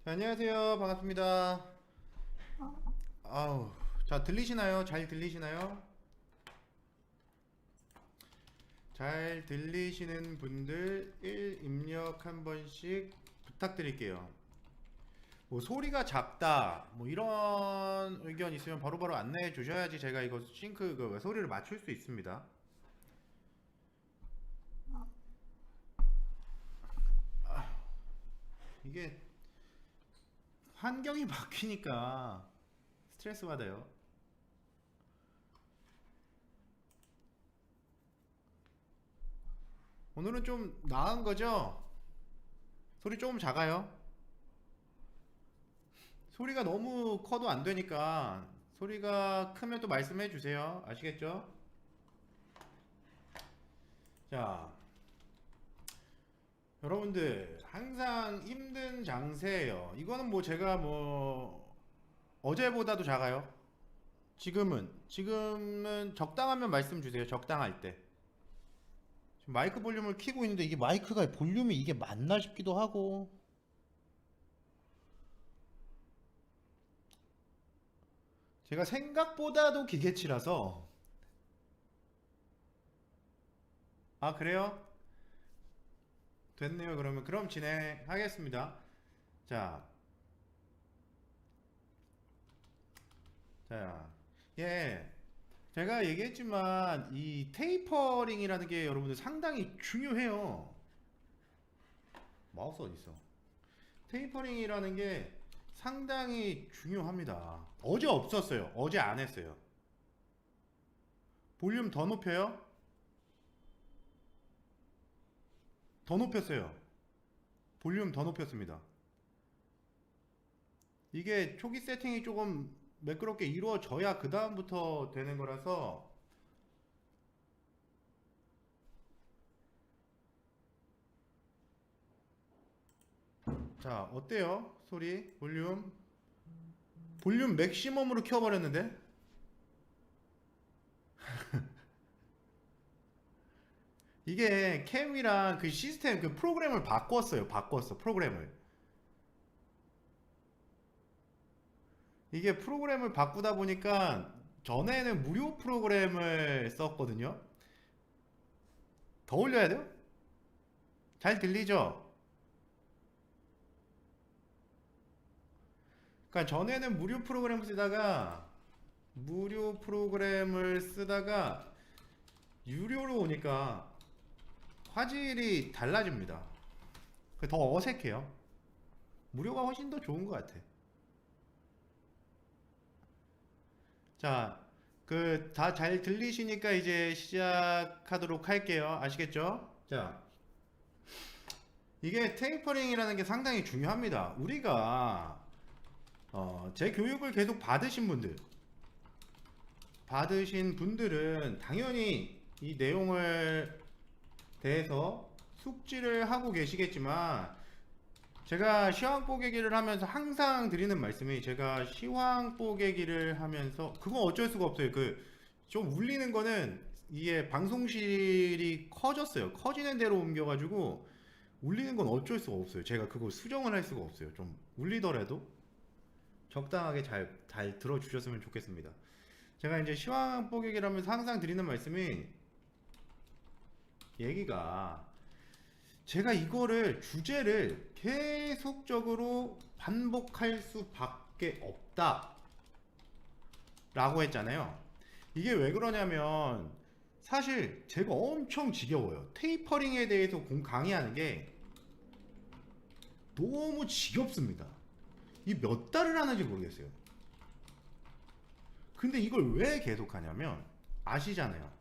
안녕하세요. 반갑습니다. 아우, 자, 들리시나요? 잘 들리시나요? 잘 들리시는 분들 1 입력 한 번씩 부탁드릴게요. 뭐 소리가 작다, 뭐 이런 의견 있으면 바로바로 안내해 주셔야지 제가 이거 싱크 그 소리를 맞출 수 있습니다. 이게 환경이 바뀌니까 스트레스 받아요. 오늘은 좀 나은 거죠? 소리 조금 작아요? 소리가 너무 커도 안 되니까 소리가 크면 또 말씀해 주세요. 아시겠죠? 자, 여러분들 항상 힘든 장세예요. 이거는 뭐 제가 뭐 어제보다도 작아요. 지금은 적당하면 말씀 주세요. 적당할 때. 지금 마이크 볼륨을 켜고 있는데 이게 마이크가 볼륨이 이게 맞나 싶기도 하고. 제가 생각보다도 기계치라서. 아, 그래요? 됐네요. 그럼 진행하겠습니다. 자, 자, 예. 제가 얘기했지만 이 테이퍼링이라는 게 여러분들 상당히 중요해요. 마우스 어디 있어? 테이퍼링이라는 게 상당히 중요합니다. 어제 없었어요. 어제 안 했어요. 볼륨 더 높여요? 더 높였어요. 볼륨 더 높였습니다. 이게 초기 세팅이 조금 매끄럽게 이루어져야 그 다음부터 되는 거라서. 자, 어때요? 소리 볼륨 맥시멈으로 켜버렸는데 이게 캠이랑 그 시스템 그 프로그램을 바꿨어 프로그램을. 이게 프로그램을 바꾸다 보니까 전에는 무료 프로그램을 썼거든요. 더 올려야 돼요? 잘 들리죠? 그러니까 전에는 무료 프로그램을 쓰다가 유료로 오니까 화질이 달라집니다. 더 어색해요. 무료가 훨씬 더 좋은 것 같아. 자, 그 다 잘 들리시니까 이제 시작하도록 할게요. 아시겠죠? 자, 이게 테이퍼링이라는 게 상당히 중요합니다. 우리가 제 교육을 계속 받으신 분들은 당연히 이 내용을 대해서 숙지를 하고 계시겠지만, 제가 시황 뽀개기를 하면서 항상 드리는 말씀이, 제가 시황 뽀개기를 하면서 그건 어쩔 수가 없어요. 그 좀 울리는 거는 이게 방송실이 커졌어요. 커지는 대로 옮겨가지고 울리는 건 어쩔 수가 없어요. 제가 그거 수정을 할 수가 없어요. 좀 울리더라도 적당하게 잘 들어주셨으면 좋겠습니다. 제가 이제 시황 뽀개기를 하면서 항상 드리는 말씀이, 얘기가, 제가 이거를 주제를 계속적으로 반복할 수밖에 없다 라고 했잖아요. 이게 왜 그러냐면 사실 제가 엄청 지겨워요. 테이퍼링에 대해서 강의하는 게 너무 지겹습니다. 이 몇 달을 하는지 모르겠어요. 근데 이걸 왜 계속 하냐면, 아시잖아요.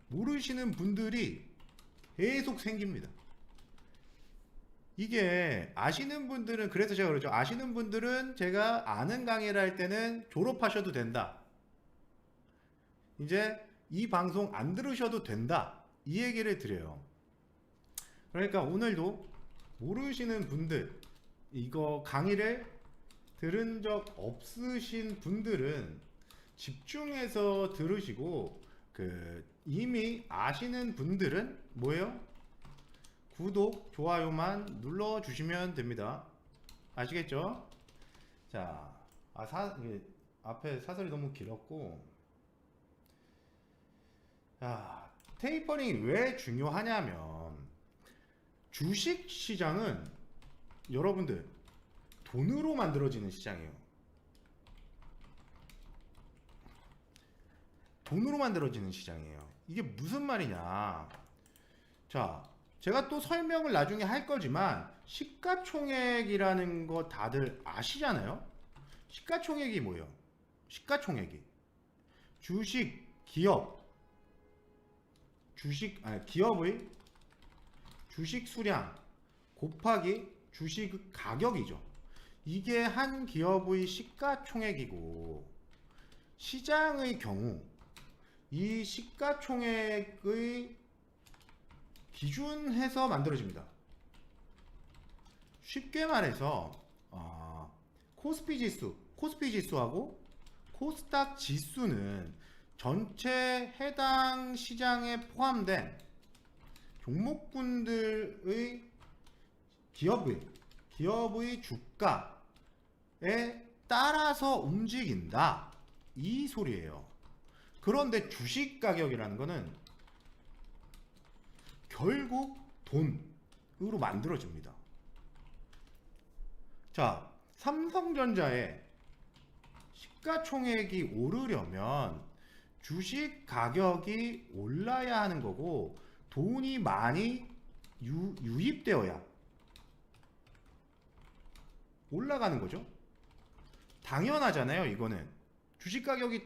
모르시는 분들이 계속 생깁니다. 이게 아시는 분들은, 그래서 제가 그러죠. 아시는 분들은 제가 아는 강의를 할 때는 졸업하셔도 된다. 이제 이 방송 안 들으셔도 된다. 이 얘기를 드려요. 그러니까 오늘도 모르시는 분들, 이거 강의를 들은 적 없으신 분들은 집중해서 들으시고, 그 이미 아시는 분들은 뭐예요? 구독, 좋아요만 눌러주시면 됩니다. 아시겠죠? 자, 이게 앞에 사설이 너무 길었고, 자, 테이퍼링이 왜 중요하냐면, 주식 시장은 여러분들 돈으로 만들어지는 시장이에요. 돈으로 만들어지는 시장이에요. 이게 무슨 말이냐? 자, 제가 또 설명을 나중에 할 거지만 시가총액이라는 거 다들 아시잖아요? 시가총액이 뭐예요? 시가총액이 주식 기업의 주식 수량 곱하기 주식 가격이죠. 이게 한 기업의 시가총액이고, 시장의 경우 이 시가총액의 기준해서 만들어집니다. 쉽게 말해서 코스피 지수하고 코스닥 지수는 전체 해당 시장에 포함된 종목군들의 기업의 주가에 따라서 움직인다, 이 소리예요. 그런데 주식 가격이라는 거는 결국 돈으로 만들어집니다. 자, 삼성전자의 시가총액이 오르려면 주식 가격이 올라야 하는 거고, 돈이 많이 유입되어야 올라가는 거죠. 당연하잖아요. 이거는 주식 가격이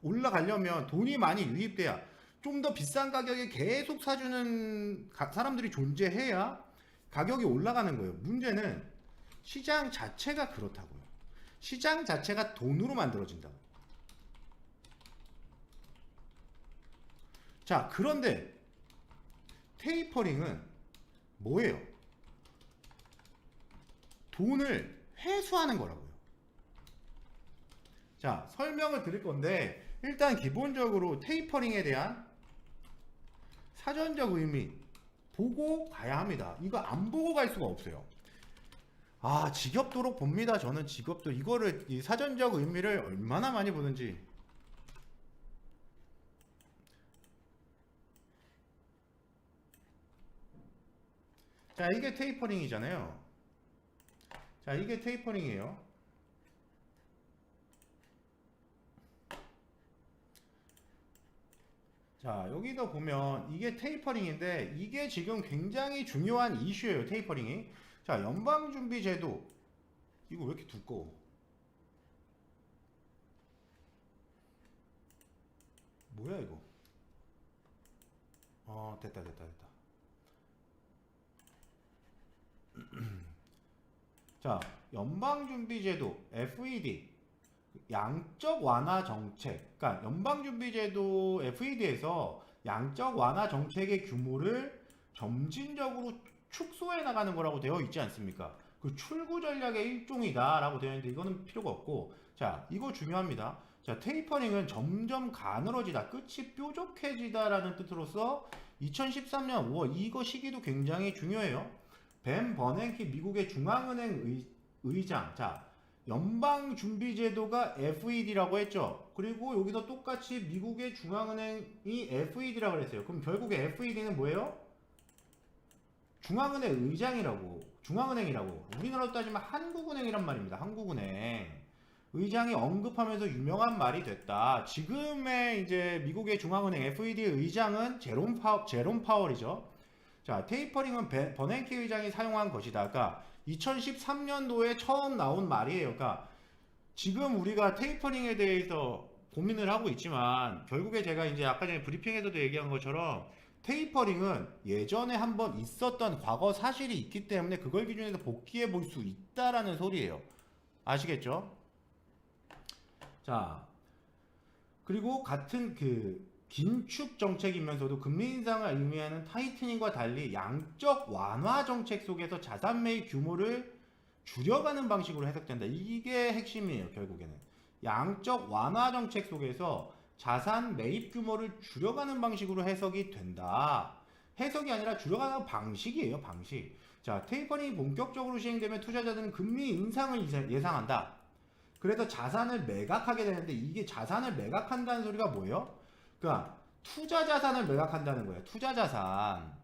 올라가려면 돈이 많이 유입돼야, 좀 더 비싼 가격에 계속 사주는 사람들이 존재해야 가격이 올라가는 거예요. 문제는 시장 자체가 그렇다고요. 시장 자체가 돈으로 만들어진다. 자, 그런데 테이퍼링은 뭐예요? 돈을 회수하는 거라고요. 자, 설명을 드릴 건데, 일단 기본적으로 테이퍼링에 대한 사전적 의미 보고 가야 합니다. 이거 안 보고 갈 수가 없어요. 지겹도록 봅니다. 저는 이거를, 이 사전적 의미를 얼마나 많이 보는지. 자, 이게 테이퍼링이잖아요. 자, 이게 테이퍼링이에요. 자, 여기도 보면 이게 테이퍼링인데, 이게 지금 굉장히 중요한 이슈예요. 테이퍼링이. 자, 연방준비제도, 이거 왜 이렇게 두꺼워? 뭐야 이거? 됐다. 자, 연방준비제도 FED 양적 완화 정책, 그러니까 연방준비제도 FED에서 양적 완화 정책의 규모를 점진적으로 축소해 나가는 거라고 되어 있지 않습니까? 그 출구 전략의 일종이다라고 되어 있는데, 이거는 필요가 없고, 자, 이거 중요합니다. 자, 테이퍼링은 점점 가늘어지다, 끝이 뾰족해지다라는 뜻으로서 2013년 5월 이거 시기도 굉장히 중요해요. 벤 버냉키 미국의 중앙은행 의장, 자, 연방준비제도가 FED라고 했죠. 그리고 여기서 똑같이 미국의 중앙은행이 FED라고 했어요. 그럼 결국에 FED는 뭐예요? 중앙은행 중앙은행이라고. 우리나라로 따지면 한국은행이란 말입니다. 한국은행. 의장이 언급하면서 유명한 말이 됐다. 지금의 이제 미국의 중앙은행 FED의 의장은 제롬 파월이죠. 자, 테이퍼링은 버냉키 의장이 사용한 것이다. 그러니까 2013년도에 처음 나온 말이에요. 그러니까 지금 우리가 테이퍼링에 대해서 고민을 하고 있지만, 결국에 제가 이제 아까 전에 브리핑에서도 얘기한 것처럼 테이퍼링은 예전에 한번 있었던 과거 사실이 있기 때문에 그걸 기준해서 복귀해 볼 수 있다라는 소리예요. 아시겠죠? 자, 그리고 같은 그 긴축 정책이면서도 금리 인상을 의미하는 타이트닝과 달리 양적 완화 정책 속에서 자산 매입 규모를 줄여가는 방식으로 해석된다. 이게 핵심이에요. 결국에는 양적 완화 정책 속에서 자산 매입 규모를 줄여가는 방식으로 해석이 된다. 해석이 아니라 줄여가는 방식이에요. 방식. 자, 테이퍼링이 본격적으로 시행되면 투자자들은 금리 인상을 예상한다. 그래서 자산을 매각하게 되는데 이게 자산을 매각한다는 소리가 뭐예요? 그러니까 투자 자산을 매각한다는 거예요. 투자 자산.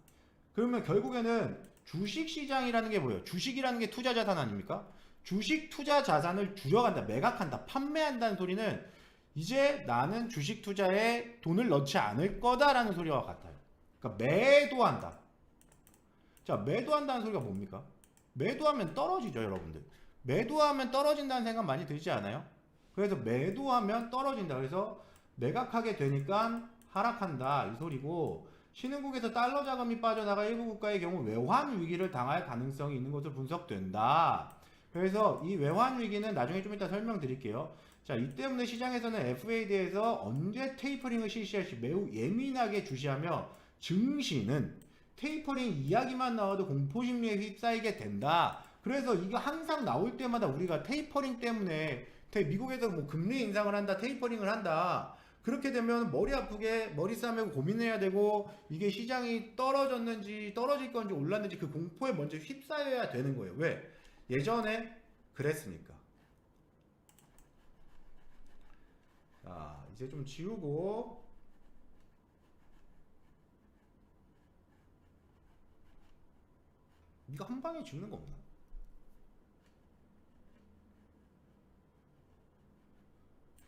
그러면 결국에는 주식 시장이라는 게 뭐예요? 주식이라는 게 투자 자산 아닙니까? 주식 투자 자산을 줄여간다, 매각한다, 판매한다는 소리는 이제 나는 주식 투자에 돈을 넣지 않을 거다라는 소리와 같아요. 그러니까 매도한다. 자, 매도한다는 소리가 뭡니까? 매도하면 떨어지죠, 여러분들. 매도하면 떨어진다는 생각 많이 들지 않아요? 그래서 매도하면 떨어진다. 그래서 매각하게 되니까 하락한다 이 소리고, 신흥국에서 달러 자금이 빠져나가 일부 국가의 경우 외환 위기를 당할 가능성이 있는 것으로 분석된다. 그래서 이 외환 위기는 나중에 좀 이따 설명드릴게요. 자, 이 때문에 시장에서는 FAD에서 언제 테이퍼링을 실시할지 매우 예민하게 주시하며 증시는 테이퍼링 이야기만 나와도 공포심리에 휩싸이게 된다. 그래서 이거 항상 나올 때마다 우리가 테이퍼링 때문에 미국에서 뭐 금리 인상을 한다, 테이퍼링을 한다. 그렇게 되면 머리 아프게 머리 싸매고 고민해야 되고, 이게 시장이 떨어졌는지 떨어질 건지 올랐는지 그 공포에 먼저 휩싸여야 되는 거예요. 왜? 예전에 그랬으니까. 자, 이제 좀 지우고, 이거 한 방에 지우는 거 없나?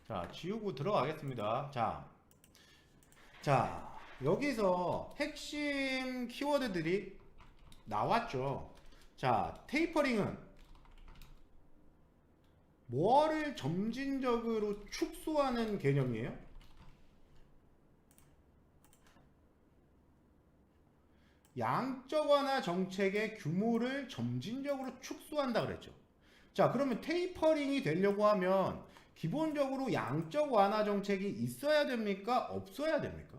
자, 지우고 들어가겠습니다. 자, 여기서 핵심 키워드들이 나왔죠. 자, 테이퍼링은 뭐를 점진적으로 축소하는 개념이에요? 양적 완화 정책의 규모를 점진적으로 축소한다 그랬죠. 자, 그러면 테이퍼링이 되려고 하면 기본적으로 양적 완화 정책이 있어야 됩니까? 없어야 됩니까?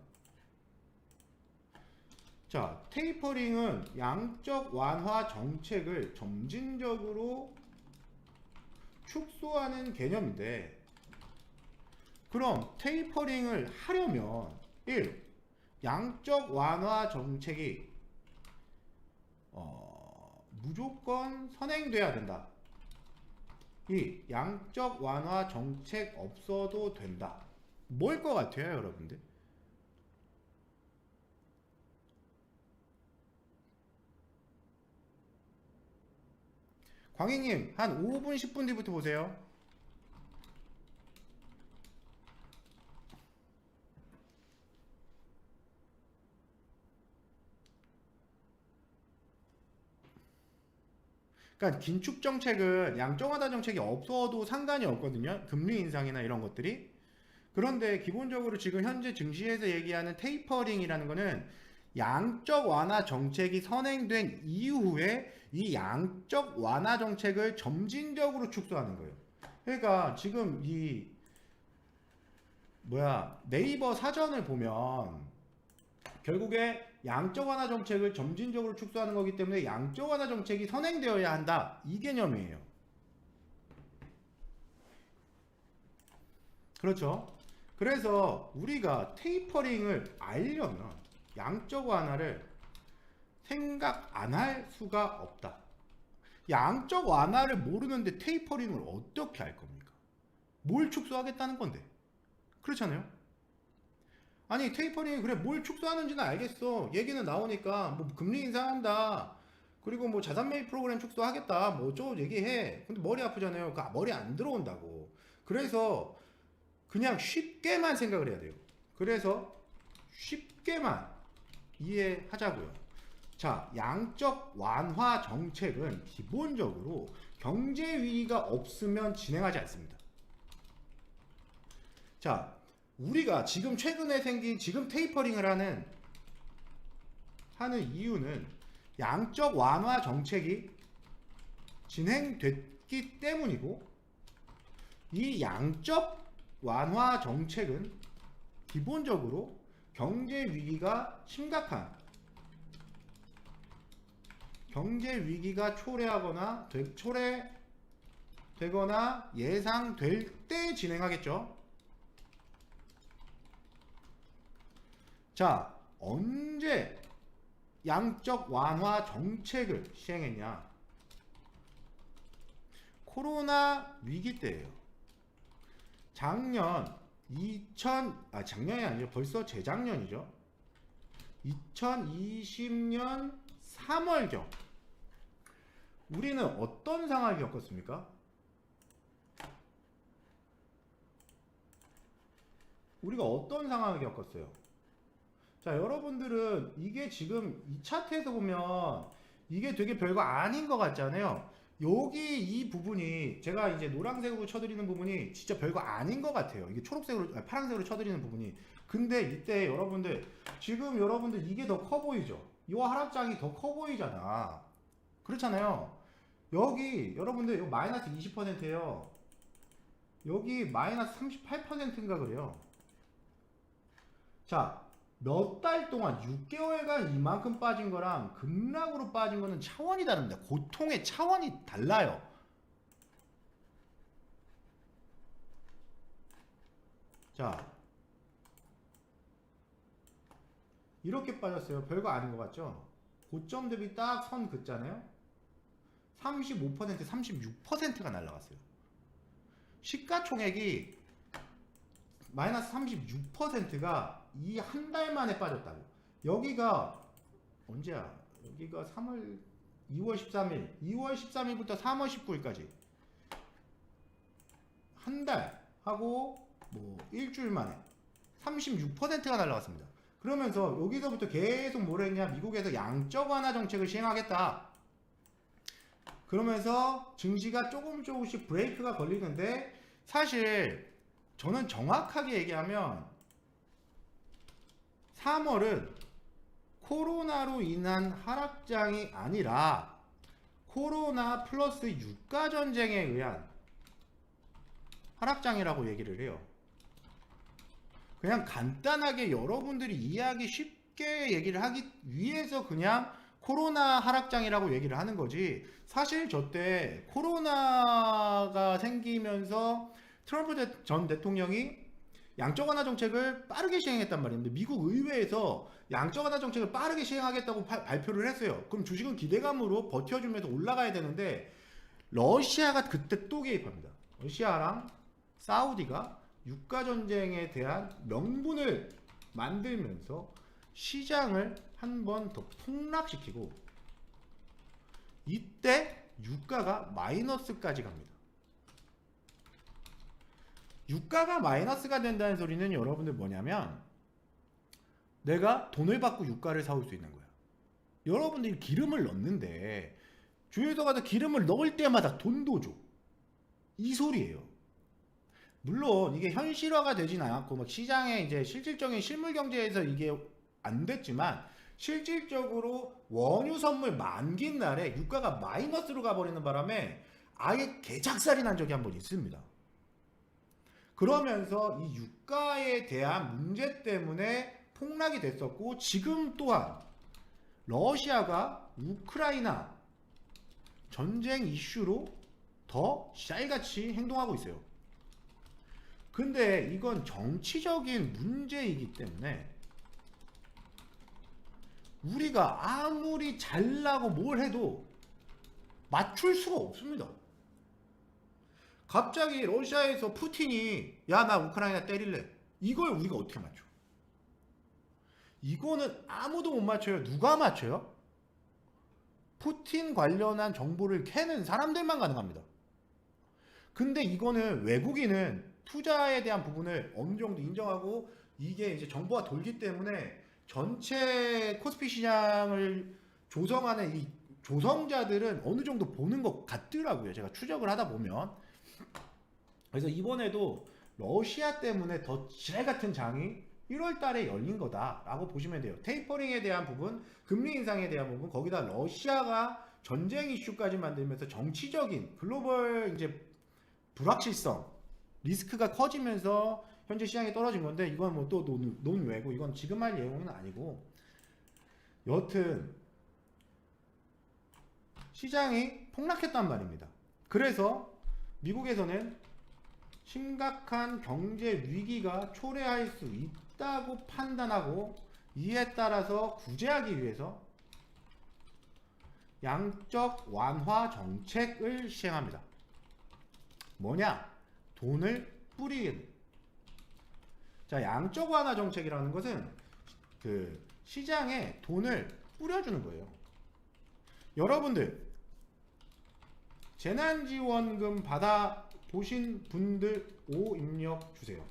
자, 테이퍼링은 양적 완화 정책을 점진적으로 축소하는 개념인데, 그럼 테이퍼링을 하려면 1. 양적 완화 정책이 무조건 선행돼야 된다. 2. 양적 완화 정책 없어도 된다. 뭘 것 같아요, 여러분들? 광희님, 한 5분, 10분 뒤부터 보세요. 그러니까 긴축 정책은 양적 완화 정책이 없어도 상관이 없거든요. 금리 인상이나 이런 것들이. 그런데 기본적으로 지금 현재 증시에서 얘기하는 테이퍼링이라는 거는 양적 완화 정책이 선행된 이후에 이 양적 완화 정책을 점진적으로 축소하는 거예요. 그러니까 지금 이 네이버 사전을 보면 결국에 양적 완화 정책을 점진적으로 축소하는 거기 때문에 양적 완화 정책이 선행되어야 한다, 이 개념이에요. 그렇죠? 그래서 우리가 테이퍼링을 알려면 양적 완화를 생각 안 할 수가 없다. 양적 완화를 모르는데 테이퍼링을 어떻게 할 겁니까? 뭘 축소하겠다는 건데? 그렇잖아요? 아니, 테이퍼링이 그래 뭘 축소하는지는 알겠어. 얘기는 나오니까 뭐 금리 인상한다, 그리고 뭐 자산 매입 프로그램 축소하겠다, 뭐 어쩌고 얘기해. 근데 머리 아프잖아요. 그 머리 안 들어온다고. 그래서 그냥 쉽게만 생각을 해야 돼요. 그래서 쉽게만 이해하자고요. 자, 양적 완화 정책은 기본적으로 경제 위기가 없으면 진행하지 않습니다. 자, 우리가 지금 최근에 생긴 지금 테이퍼링을 하는 이유는 양적 완화 정책이 진행됐기 때문이고, 이 양적 완화 정책은 기본적으로 경제 위기가 심각한, 경제 위기가 초래되거나 예상될 때 진행하겠죠. 자, 언제 양적 완화 정책을 시행했냐? 코로나 위기 때예요. 작년이 아니죠. 벌써 재작년이죠. 2020년 3월경 우리는 어떤 상황을 겪었습니까? 우리가 어떤 상황을 겪었어요? 자, 여러분들은 이게 지금 이 차트에서 보면 이게 되게 별거 아닌 것 같잖아요. 여기 이 부분이 제가 이제 노란색으로 쳐드리는 부분이 진짜 별거 아닌 것 같아요. 이게 파란색으로 쳐드리는 부분이. 근데 이때 여러분들 지금 여러분들 이게 더 커 보이죠? 이 하락장이 더 커 보이잖아. 그렇잖아요. 여기 여러분들 이거 마이너스 20%예요. 여기 마이너스 38%인가 그래요. 자, 몇 달 동안 6개월간 이만큼 빠진 거랑 급락으로 빠진 거는 차원이 다릅니다. 고통의 차원이 달라요. 자, 이렇게 빠졌어요. 별거 아닌 것 같죠? 고점 대비 딱 선 긋잖아요. 35%, 36%가 날라갔어요. 시가총액이 마이너스 36%가 이 한 달 만에 빠졌다고. 여기가 언제야? 여기가 2월 13일부터 3월 19일까지 한 달 하고 뭐 일주일 만에 36%가 날라갔습니다. 그러면서 여기서부터 계속 뭐라 했냐? 미국에서 양적 완화 정책을 시행하겠다. 그러면서 증시가 조금씩 브레이크가 걸리는데, 사실 저는 정확하게 얘기하면 3월은 코로나로 인한 하락장이 아니라 코로나 플러스 유가전쟁에 의한 하락장이라고 얘기를 해요. 그냥 간단하게 여러분들이 이해하기 쉽게 얘기를 하기 위해서 그냥 코로나 하락장이라고 얘기를 하는 거지, 사실 저때 코로나가 생기면서 트럼프 전 대통령이 양적 완화 정책을 빠르게 시행했단 말입니다. 미국 의회에서 양적 완화 정책을 빠르게 시행하겠다고 발표를 했어요. 그럼 주식은 기대감으로 버텨주면서 올라가야 되는데, 러시아가 그때 또 개입합니다. 러시아랑 사우디가 유가 전쟁에 대한 명분을 만들면서 시장을 한 번 더 폭락시키고, 이때 유가가 마이너스까지 갑니다. 유가가 마이너스가 된다는 소리는 여러분들 뭐냐면, 내가 돈을 받고 유가를 사올 수 있는 거야. 여러분들이 기름을 넣는데 주유소 가서 기름을 넣을 때마다 돈도 줘, 이 소리예요. 물론 이게 현실화가 되진 않았고 막 시장에 이제 실질적인 실물 경제에서 이게 안 됐지만, 실질적으로 원유 선물 만기 날에 유가가 마이너스로 가버리는 바람에 아예 개작살이 난 적이 한 번 있습니다. 그러면서 이 유가에 대한 문제 때문에 폭락이 됐었고, 지금 또한 러시아가 우크라이나 전쟁 이슈로 더 쌀같이 행동하고 있어요. 근데 이건 정치적인 문제이기 때문에 우리가 아무리 잘나고 뭘 해도 맞출 수가 없습니다. 갑자기 러시아에서 푸틴이 야 나 우크라이나 때릴래, 이걸 우리가 어떻게 맞춰? 이거는 아무도 못 맞춰요. 누가 맞춰요? 푸틴 관련한 정보를 캐는 사람들만 가능합니다. 근데 이거는 외국인은 투자에 대한 부분을 어느 정도 인정하고 이게 이제 정보가 돌기 때문에 전체 코스피 시장을 조성하는 이 조성자들은 어느 정도 보는 것 같더라고요. 제가 추적을 하다 보면. 그래서 이번에도 러시아 때문에 더 지랄 같은 장이 1월 달에 열린 거다라고 보시면 돼요. 테이퍼링에 대한 부분, 금리 인상에 대한 부분, 거기다 러시아가 전쟁 이슈까지 만들면서 정치적인 글로벌 이제 불확실성, 리스크가 커지면서 현재 시장이 떨어진 건데, 이건 뭐 또 논외고 이건 지금 할 내용은 아니고, 여튼 시장이 폭락했단 말입니다. 그래서 미국에서는 심각한 경제 위기가 초래할 수 있다고 판단하고, 이에 따라서 구제하기 위해서 양적 완화 정책을 시행합니다. 뭐냐? 돈을 뿌리는. 자, 양적 완화 정책이라는 것은 그 시장에 돈을 뿌려주는 거예요. 여러분들 재난지원금 받아 보신 분들 O 입력 주세요.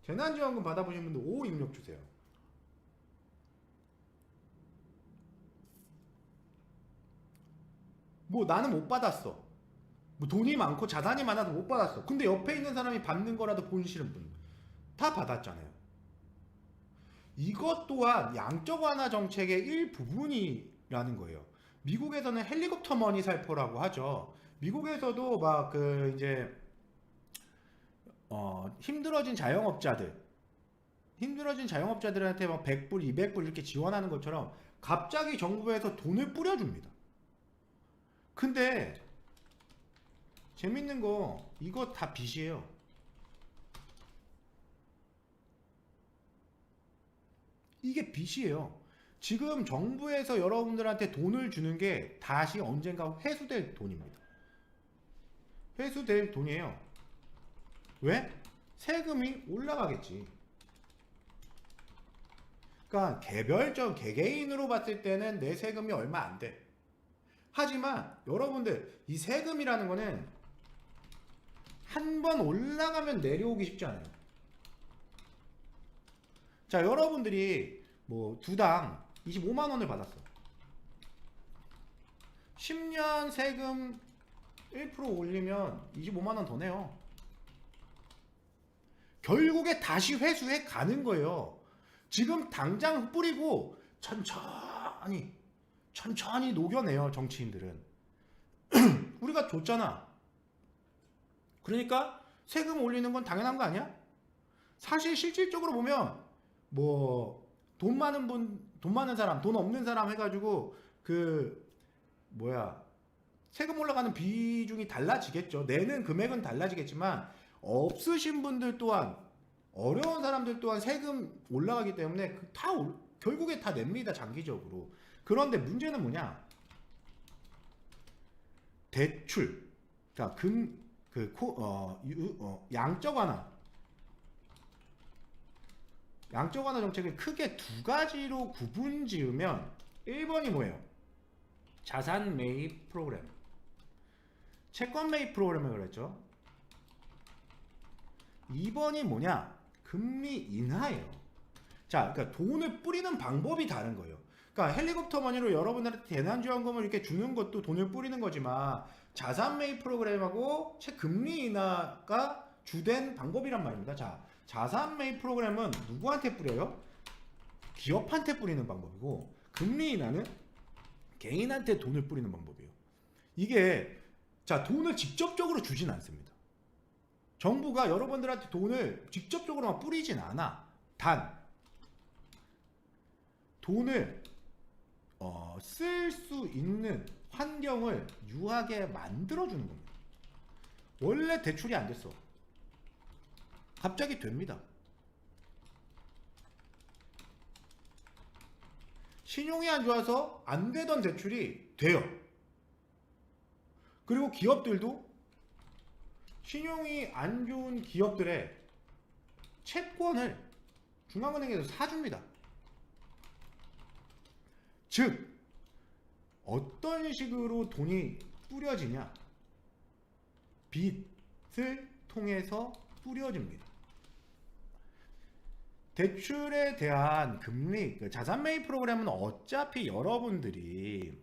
재난지원금 받아보신 분들 O 입력 주세요. 뭐 나는 못 받았어. 뭐 돈이 많고 자산이 많아도 못 받았어. 근데 옆에 있는 사람이 받는 거라도 보기 싫은 분 다 받았잖아요. 이것 또한 양적 완화 정책의 일부분이라는 거예요. 미국에서는 헬리콥터 머니 살포라고 하죠. 미국에서도 막 그 이제 힘들어진 자영업자들한테 막 100불, 200불 이렇게 지원하는 것처럼 갑자기 정부에서 돈을 뿌려줍니다. 근데 재밌는 거 이거 다 빚이에요. 이게 빚이에요. 지금 정부에서 여러분들한테 돈을 주는 게 다시 언젠가 회수될 돈입니다. 회수될 돈이에요. 왜? 세금이 올라가겠지. 그러니까 개개인으로 봤을 때는 내 세금이 얼마 안 돼. 하지만 여러분들 이 세금이라는 거는 한 번 올라가면 내려오기 쉽지 않아요. 자, 여러분들이 뭐 두당 25만 원을 받았어. 10년 세금 1% 올리면 25만 원 더 내요. 결국에 다시 회수해 가는 거예요. 지금 당장 뿌리고 천천히 녹여내요, 정치인들은. 우리가 줬잖아. 그러니까 세금 올리는 건 당연한 거 아니야? 사실 실질적으로 보면 뭐 돈 많은 사람, 돈 없는 사람 해가지고 세금 올라가는 비중이 달라지겠죠. 내는 금액은 달라지겠지만 없으신 분들 또한, 어려운 사람들 또한 세금 올라가기 때문에 결국에 다 냅니다, 장기적으로. 그런데 문제는 뭐냐? 대출, 자, 양적 완화 정책을 크게 두 가지로 구분 지으면 1번이 뭐예요? 자산 매입 프로그램, 채권 매입 프로그램을 그랬죠. 2번이 뭐냐? 금리 인하예요. 자, 그러니까 돈을 뿌리는 방법이 다른 거예요. 그러니까 헬리콥터 머니로 여러분들한테 재난지원금을 이렇게 주는 것도 돈을 뿌리는 거지만 자산 매입 프로그램하고 금리 인하가 주된 방법이란 말입니다. 자, 자산 매입 프로그램은 누구한테 뿌려요? 기업한테 뿌리는 방법이고, 금리 인하는 개인한테 돈을 뿌리는 방법이에요. 이게 자, 돈을 직접적으로 주진 않습니다. 정부가 여러분들한테 돈을 직접적으로 뿌리진 않아. 단 돈을 쓸 수 있는 환경을 유하게 만들어주는 겁니다. 원래 대출이 안 됐어. 갑자기 됩니다. 신용이 안 좋아서 안 되던 대출이 돼요. 그리고 기업들도 신용이 안 좋은 기업들의 채권을 중앙은행에서 사줍니다. 즉, 어떤 식으로 돈이 뿌려지냐? 빚을 통해서 뿌려집니다. 대출에 대한 금리, 자산 매입 프로그램은 어차피 여러분들이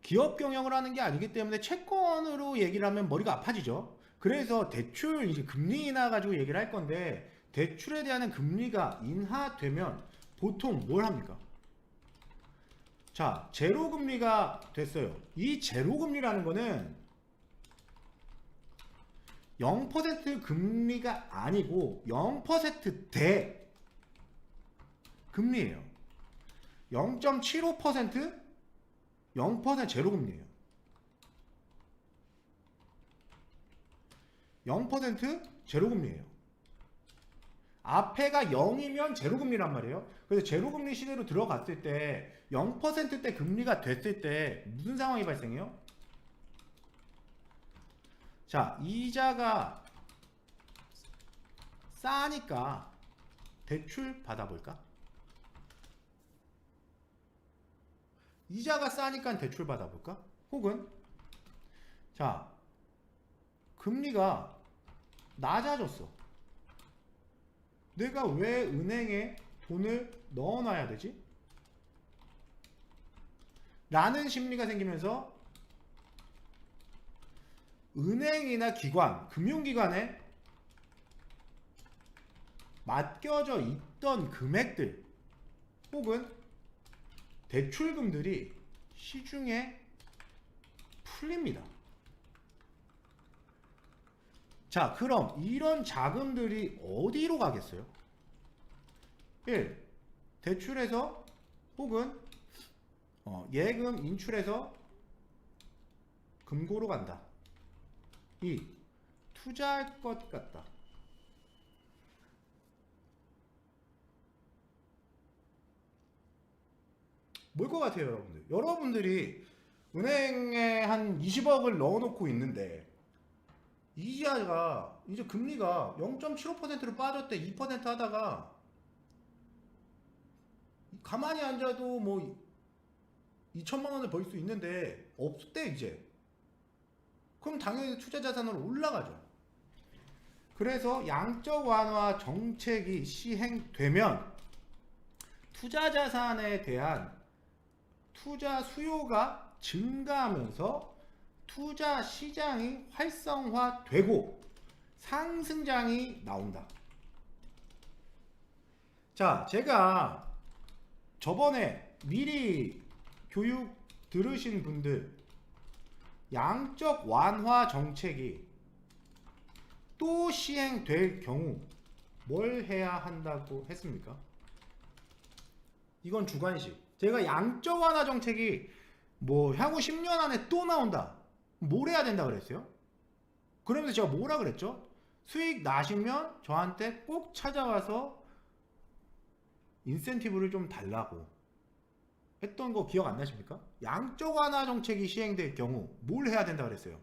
기업 경영을 하는 게 아니기 때문에 채권으로 얘기를 하면 머리가 아파지죠. 그래서 대출 이제 금리 인하 가지고 얘기를 할 건데, 대출에 대한 금리가 인하되면 보통 뭘 합니까? 자, 제로 금리가 됐어요. 이 제로 금리라는 거는 0% 금리가 아니고 0%대 금리예요. 0.75% 0% 제로 금리예요. 0% 제로 금리예요. 앞에가 0이면 제로금리란 말이에요. 그래서 제로금리 시대로 들어갔을 때 0%대 금리가 됐을 때 무슨 상황이 발생해요? 자, 이자가 싸니까 대출 받아볼까? 이자가 싸니까 대출 받아볼까? 혹은 자, 금리가 낮아졌어. 내가 왜 은행에 돈을 넣어놔야 되지? 라는 심리가 생기면서 은행이나 기관, 금융기관에 맡겨져 있던 금액들 혹은 대출금들이 시중에 풀립니다. 자, 그럼 이런 자금들이 어디로 가겠어요? 1. 대출해서 혹은 예금 인출해서 금고로 간다. 2. 투자할 것 같다. 뭘 것 같아요, 여러분들? 여러분들이 은행에 한 20억을 넣어놓고 있는데 이자가 이제 금리가 0.75%로 빠졌대. 2% 하다가 가만히 앉아도 뭐 2천만 원을 벌 수 있는데 없대 이제. 그럼 당연히 투자 자산으로 올라가죠. 그래서 양적 완화 정책이 시행되면 투자 자산에 대한 투자 수요가 증가하면서 투자 시장이 활성화되고 상승장이 나온다. 자, 제가 저번에 미리 교육 들으신 분들 양적 완화 정책이 또 시행될 경우 뭘 해야 한다고 했습니까? 이건 주관식. 제가 양적 완화 정책이 뭐 향후 10년 안에 또 나온다. 뭘 해야 된다 그랬어요? 그러면서 제가 뭐라 그랬죠? 수익 나시면 저한테 꼭 찾아와서 인센티브를 좀 달라고 했던 거 기억 안 나십니까? 양적 완화 정책이 시행될 경우 뭘 해야 된다 그랬어요?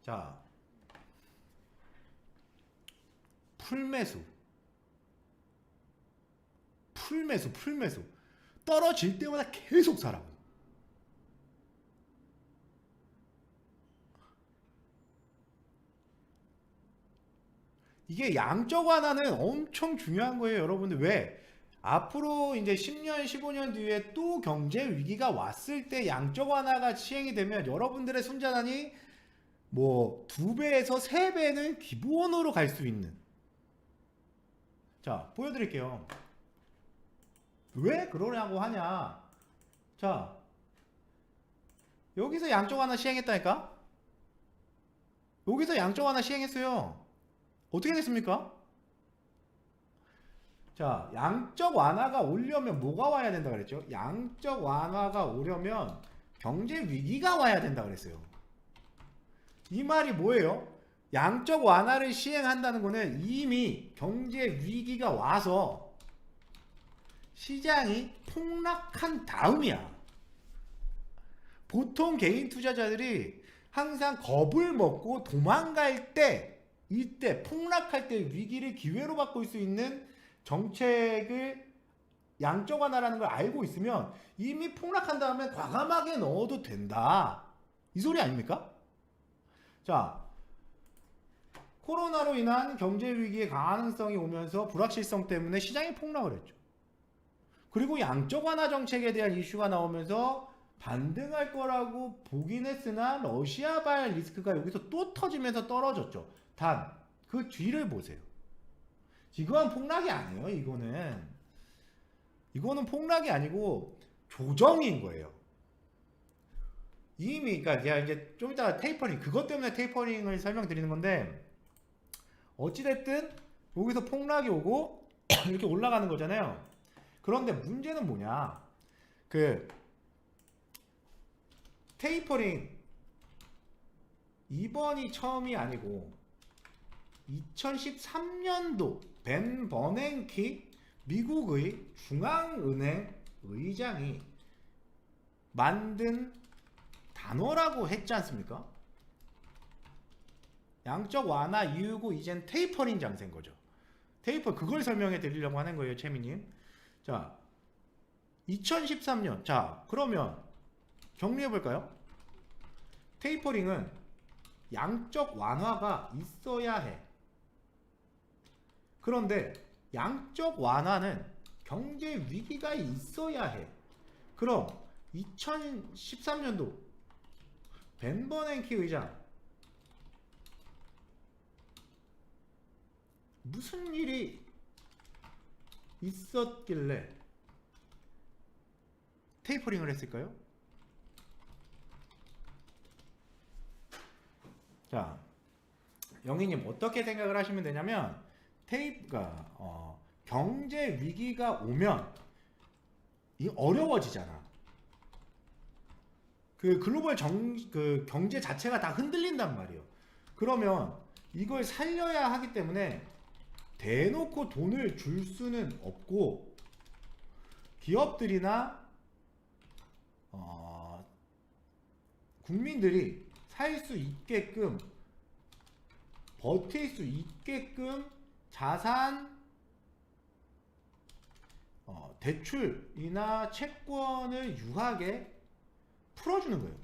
자, 풀매수. 떨어질 때마다 계속 사라고. 이게 양적 완화는 엄청 중요한 거예요, 여러분들. 왜? 앞으로 이제 10년, 15년 뒤에 또 경제 위기가 왔을 때 양적 완화가 시행이 되면 여러분들의 손자단이 뭐 2배에서 3배는 기본으로 갈 수 있는. 자, 보여드릴게요. 왜 그러냐고 하냐. 자, 여기서 양적 완화 시행했다니까? 여기서 양적 완화 시행했어요. 어떻게 됐습니까? 자, 양적 완화가 오려면 뭐가 와야 된다 그랬죠? 양적 완화가 오려면 경제 위기가 와야 된다 그랬어요. 이 말이 뭐예요? 양적 완화를 시행한다는 거는 이미 경제 위기가 와서 시장이 폭락한 다음이야. 보통 개인 투자자들이 항상 겁을 먹고 도망갈 때, 이때 폭락할 때 위기를 기회로 바꿀 수 있는 정책을 양적 완화라는 걸 알고 있으면 이미 폭락한 다음에 과감하게 넣어도 된다. 이 소리 아닙니까? 자, 코로나로 인한 경제 위기의 가능성이 오면서 불확실성 때문에 시장이 폭락을 했죠. 그리고 양적 완화 정책에 대한 이슈가 나오면서 반등할 거라고 보긴 했으나 러시아발 리스크가 여기서 또 터지면서 떨어졌죠. 단 그 뒤를 보세요. 이건 폭락이 아니에요. 이거는 폭락이 아니고 조정인 거예요. 이미 그러니까 제가 이제 좀 이따 테이퍼링, 그것 때문에 테이퍼링을 설명드리는 건데, 어찌됐든 여기서 폭락이 오고 이렇게 올라가는 거잖아요. 그런데 문제는 뭐냐, 그 테이퍼링 이번이 처음이 아니고 2013년도 벤 버냉키 미국의 중앙은행 의장이 만든 단어라고 했지 않습니까? 양적 완화 이후고 이젠 테이퍼링 장세인 거죠. 테이퍼, 그걸 설명해 드리려고 하는 거예요, 채미님. 자, 2013년. 자, 그러면 정리해 볼까요? 테이퍼링은 양적 완화가 있어야 해. 그런데 양적 완화는 경제 위기가 있어야 해. 그럼 2013년도 벤 버냉키 의장 무슨 일이 있었길래 테이퍼링을 했을까요? 자, 영희님 어떻게 생각을 하시면 되냐면 경제 위기가 오면 이 어려워지잖아. 그 글로벌 그 경제 자체가 다 흔들린단 말이에요. 그러면 이걸 살려야 하기 때문에 대놓고 돈을 줄 수는 없고 기업들이나 국민들이 살 수 있게끔 버틸 수 있게끔 자산 대출이나 채권을 유하게 풀어주는 거예요.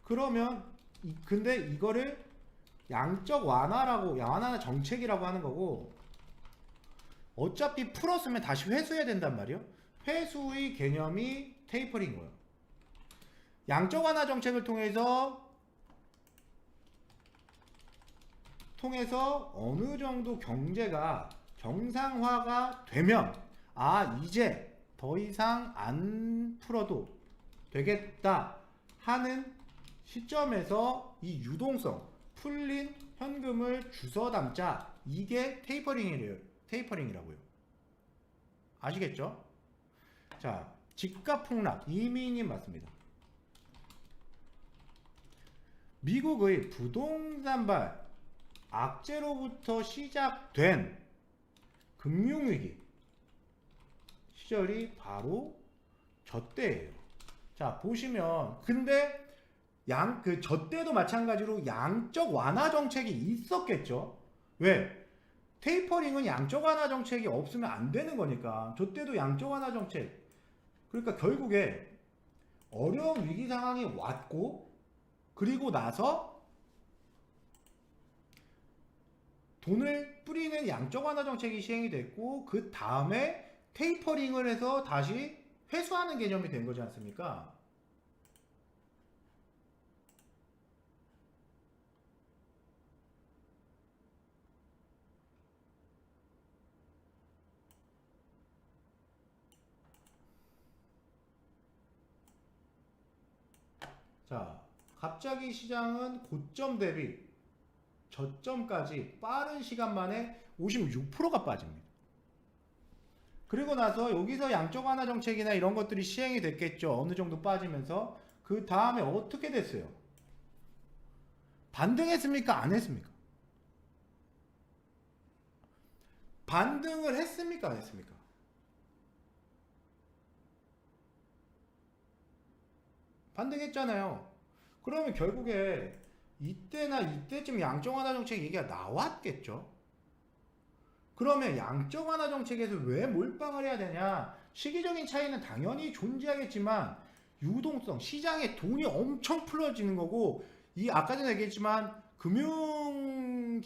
그러면 근데 이거를 양적 완화 정책이라고 하는 거고, 어차피 풀었으면 다시 회수해야 된단 말이에요. 회수의 개념이 테이퍼링인 거예요. 양적 완화 정책을 통해서 어느 정도 경제가 정상화가 되면 이제 더 이상 안 풀어도 되겠다 하는 시점에서 이 유동성, 풀린 현금을 주워 담자, 이게 테이퍼링이라고요. 아시겠죠? 자, 집값 폭락, 이민님 맞습니다. 미국의 부동산발 악재로부터 시작된 금융위기 시절이 바로 저 때예요. 자, 보시면 근데 저 때도 마찬가지로 양적 완화 정책이 있었겠죠. 왜? 테이퍼링은 양적 완화 정책이 없으면 안 되는 거니까. 저 때도 양적 완화 정책. 그러니까 결국에 어려운 위기 상황이 왔고, 그리고 나서 돈을 뿌리는 양적 완화 정책이 시행이 됐고, 그 다음에 테이퍼링을 해서 다시 회수하는 개념이 된 거지 않습니까? 자, 갑자기 시장은 고점 대비 저점까지 빠른 시간 만에 56%가 빠집니다. 그리고 나서 여기서 양적 완화 정책이나 이런 것들이 시행이 됐겠죠. 어느 정도 빠지면서. 그 다음에 어떻게 됐어요? 반등했습니까? 안 했습니까? 반등을 했습니까? 안 했습니까? 반등했잖아요. 그러면 결국에 이때나 이때쯤 양적 완화 정책 얘기가 나왔겠죠. 그러면 양적 완화 정책에서 왜 몰빵을 해야 되냐? 시기적인 차이는 당연히 존재하겠지만 유동성, 시장에 돈이 엄청 풀어지는 거고, 이 아까 전에 얘기했지만 금융기관에서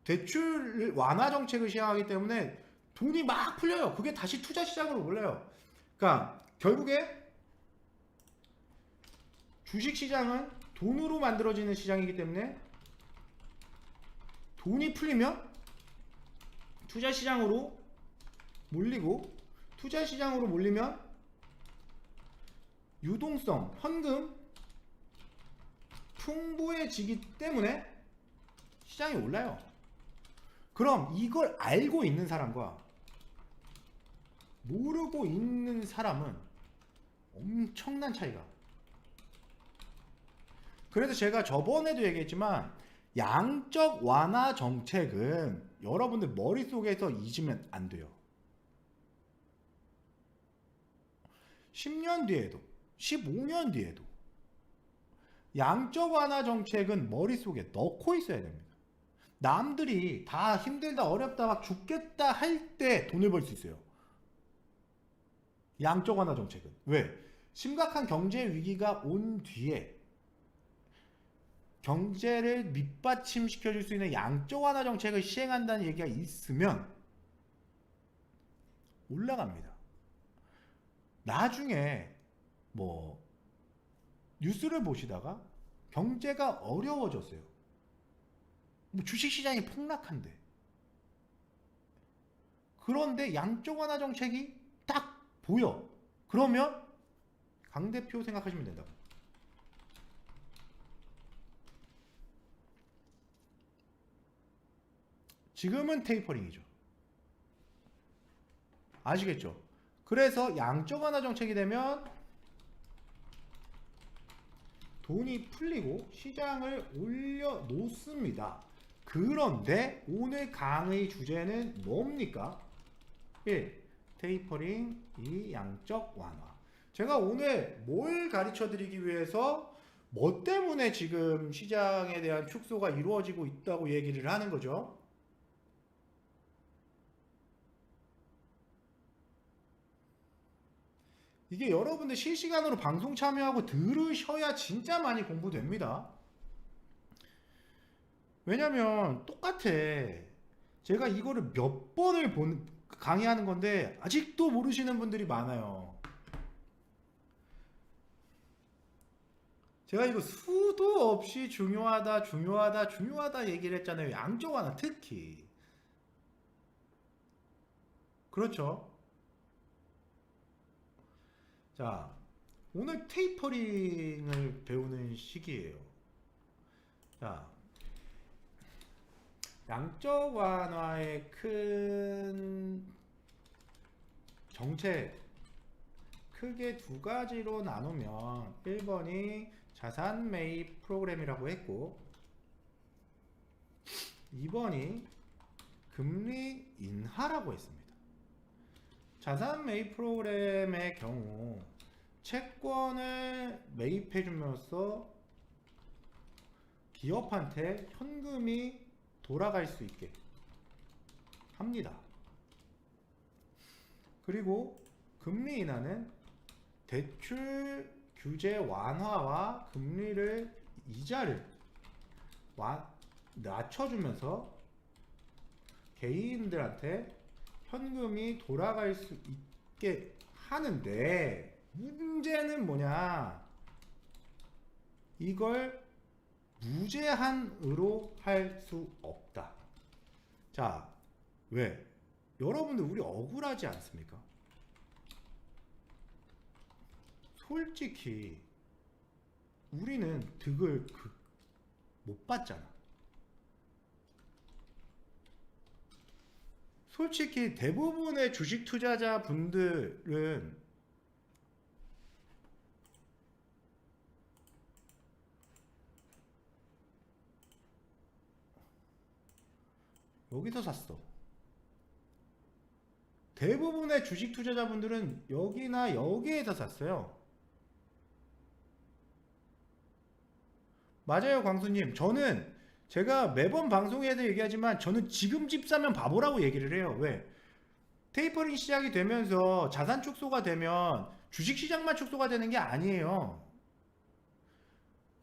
대출 완화 정책을 시행하기 때문에 돈이 막 풀려요. 그게 다시 투자 시장으로 올라요. 그러니까 결국에 주식 시장은 돈으로 만들어지는 시장이기 때문에 돈이 풀리면 투자 시장으로 몰리고, 투자 시장으로 몰리면 유동성, 현금 풍부해지기 때문에 시장이 올라요. 그럼 이걸 알고 있는 사람과 모르고 있는 사람은 엄청난 차이가. 그래서 제가 저번에도 얘기했지만 양적 완화 정책은 여러분들 머릿속에서 잊으면 안 돼요. 10년 뒤에도 15년 뒤에도 양적 완화 정책은 머릿속에 넣고 있어야 됩니다. 남들이 다 힘들다 어렵다 막 죽겠다 할 때 돈을 벌 수 있어요. 양적 완화 정책은. 왜? 심각한 경제 위기가 온 뒤에 경제를 밑받침시켜 줄 수 있는 양적 완화 정책을 시행한다는 얘기가 있으면 올라갑니다. 나중에 뭐 뉴스를 보시다가 경제가 어려워졌어요. 뭐 주식시장이 폭락한대. 그런데 양적 완화 정책이 딱 보여. 그러면 강 대표 생각하시면 된다고. 지금은 테이퍼링이죠. 아시겠죠? 그래서 양적 완화 정책이 되면 돈이 풀리고 시장을 올려놓습니다. 그런데 오늘 강의 주제는 뭡니까? 1. 테이퍼링, 2. 양적 완화. 제가 오늘 뭘 가르쳐 드리기 위해서 뭐 때문에 지금 시장에 대한 축소가 이루어지고 있다고 얘기를 하는 거죠? 이게 여러분들 실시간으로 방송 참여하고 들으셔야 진짜 많이 공부됩니다. 왜냐면 똑같아. 제가 이거를 몇 번을 강의하는 건데 아직도 모르시는 분들이 많아요. 제가 이거 수도 없이 중요하다 얘기를 했잖아요. 양적 완화 특히. 그렇죠? 자, 오늘 테이퍼링을 배우는 시기예요. 자, 양적 완화의 큰 정책 크게 두 가지로 나누면 1번이 자산 매입 프로그램이라고 했고 2번이 금리 인하라고 했습니다. 자산 매입 프로그램의 경우 채권을 매입해 줌으로써 기업한테 현금이 돌아갈 수 있게 합니다. 그리고 금리 인하는 대출 규제 완화와 금리를 이자를 낮춰주면서 개인들한테 현금이 돌아갈 수 있게 하는데 문제는 뭐냐? 이걸 무제한으로 할 수 없다. 자, 왜? 여러분들 우리 억울하지 않습니까? 솔직히 우리는 득을 못 받잖아. 솔직히 대부분의 주식 투자자 분들은 여기서 샀어. 대부분의 주식 투자자분들은 여기나 여기에서 샀어요. 맞아요, 광수님. 저는 제가 매번 방송에서 얘기하지만 저는 지금 집 사면 바보라고 얘기를 해요. 왜? 테이퍼링 시작이 되면서 자산 축소가 되면 주식 시장만 축소가 되는 게 아니에요.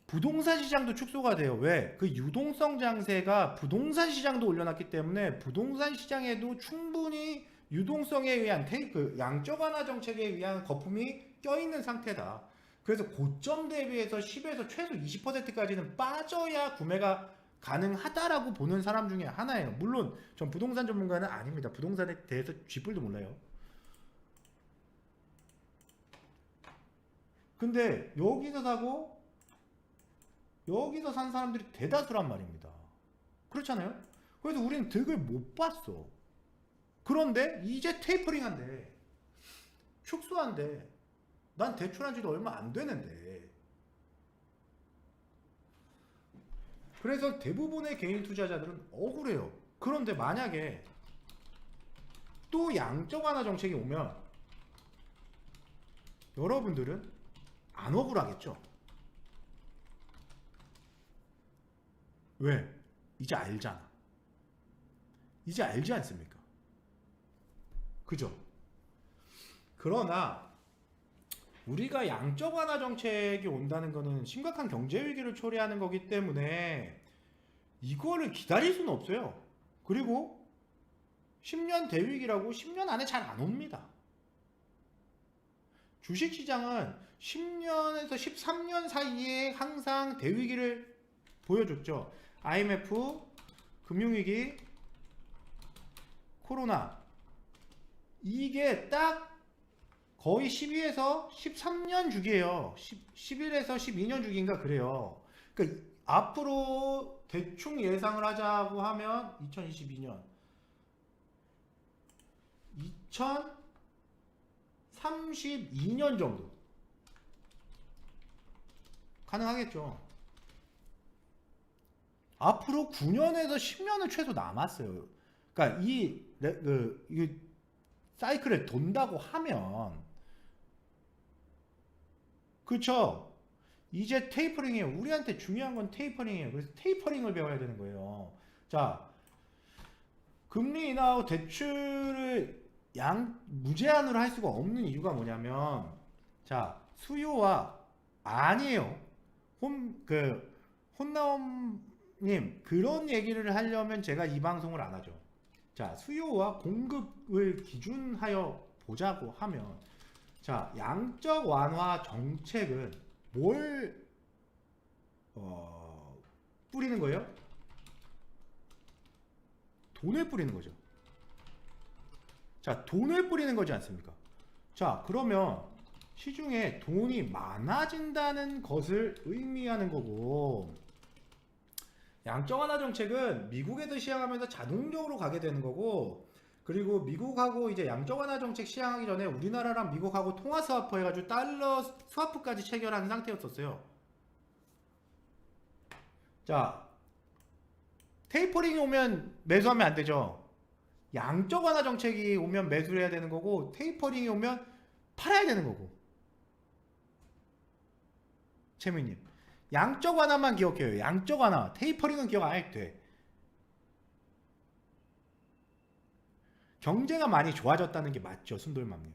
부동산 시장도 축소가 돼요. 왜? 그 유동성 장세가 부동산 시장도 올려놨기 때문에 부동산 시장에도 충분히 유동성에 의한 양적 완화 정책에 의한 거품이 껴있는 상태다. 그래서 고점 대비해서 10에서 최소 20%까지는 빠져야 구매가 가능하다라고 보는 사람 중에 하나예요. 물론 전 부동산 전문가는 아닙니다. 부동산에 대해서 쥐뿔도 몰라요. 근데 여기서 사고 여기서 산 사람들이 대다수란 말입니다. 그렇잖아요? 그래서 우리는 득을 못 봤어. 그런데 이제 테이퍼링 한대. 축소한대. 난 대출한 지도 얼마 안 되는데. 그래서 대부분의 개인 투자자들은 억울해요. 그런데 만약에 또 양적 완화 정책이 오면 여러분들은 안 억울하겠죠? 왜? 이제 알잖아. 이제 알지 않습니까? 그죠? 그러나 우리가 양적 완화 정책이 온다는 것은 심각한 경제 위기를 초래하는 거기 때문에 이거를 기다릴 수는 없어요. 그리고 10년 대위기라고 10년 안에 잘 안 옵니다. 주식시장은 10년에서 13년 사이에 항상 대위기를 보여줬죠. IMF, 금융위기, 코로나. 이게 딱 거의 12에서 13년 주기예요. 11에서 12년 주기인가 그래요. 그러니까 앞으로 대충 예상을 하자고 하면 2022년 2032년 정도 가능하겠죠. 앞으로 9년에서 10년은 최소 남았어요. 그러니까 이 사이클에 돈다고 하면, 그쵸? 이제 테이퍼링이에요. 우리한테 중요한 건 테이퍼링이에요. 그래서 테이퍼링을 배워야 되는 거예요. 자, 금리 인하하고 대출을 무제한으로 할 수가 없는 이유가 뭐냐면, 자, 수요와 아니에요. 혼나옴님, 그런 얘기를 하려면 제가 이 방송을 안 하죠. 자, 수요와 공급을 기준하여 보자고 하면, 자, 양적 완화 정책은 뭘 뿌리는 거예요? 돈을 뿌리는 거죠. 자, 돈을 뿌리는 거지 않습니까? 자, 그러면 시중에 돈이 많아진다는 것을 의미하는 거고, 양적 완화 정책은 미국에서 시행하면서 자동적으로 가게 되는 거고, 그리고 미국하고 이제 양적 완화 정책 시행하기 전에 우리나라랑 미국하고 통화 스와프 해가지고 달러 스와프까지 체결한 상태였었어요. 자, 테이퍼링이 오면 매수하면 안 되죠. 양적 완화 정책이 오면 매수를 해야 되는 거고, 테이퍼링이 오면 팔아야 되는 거고. 채민님, 양적 완화만 기억해요. 양적 완화. 테이퍼링은 기억 안 해도 돼. 경제가 많이 좋아졌다는 게 맞죠, 순돌맘님.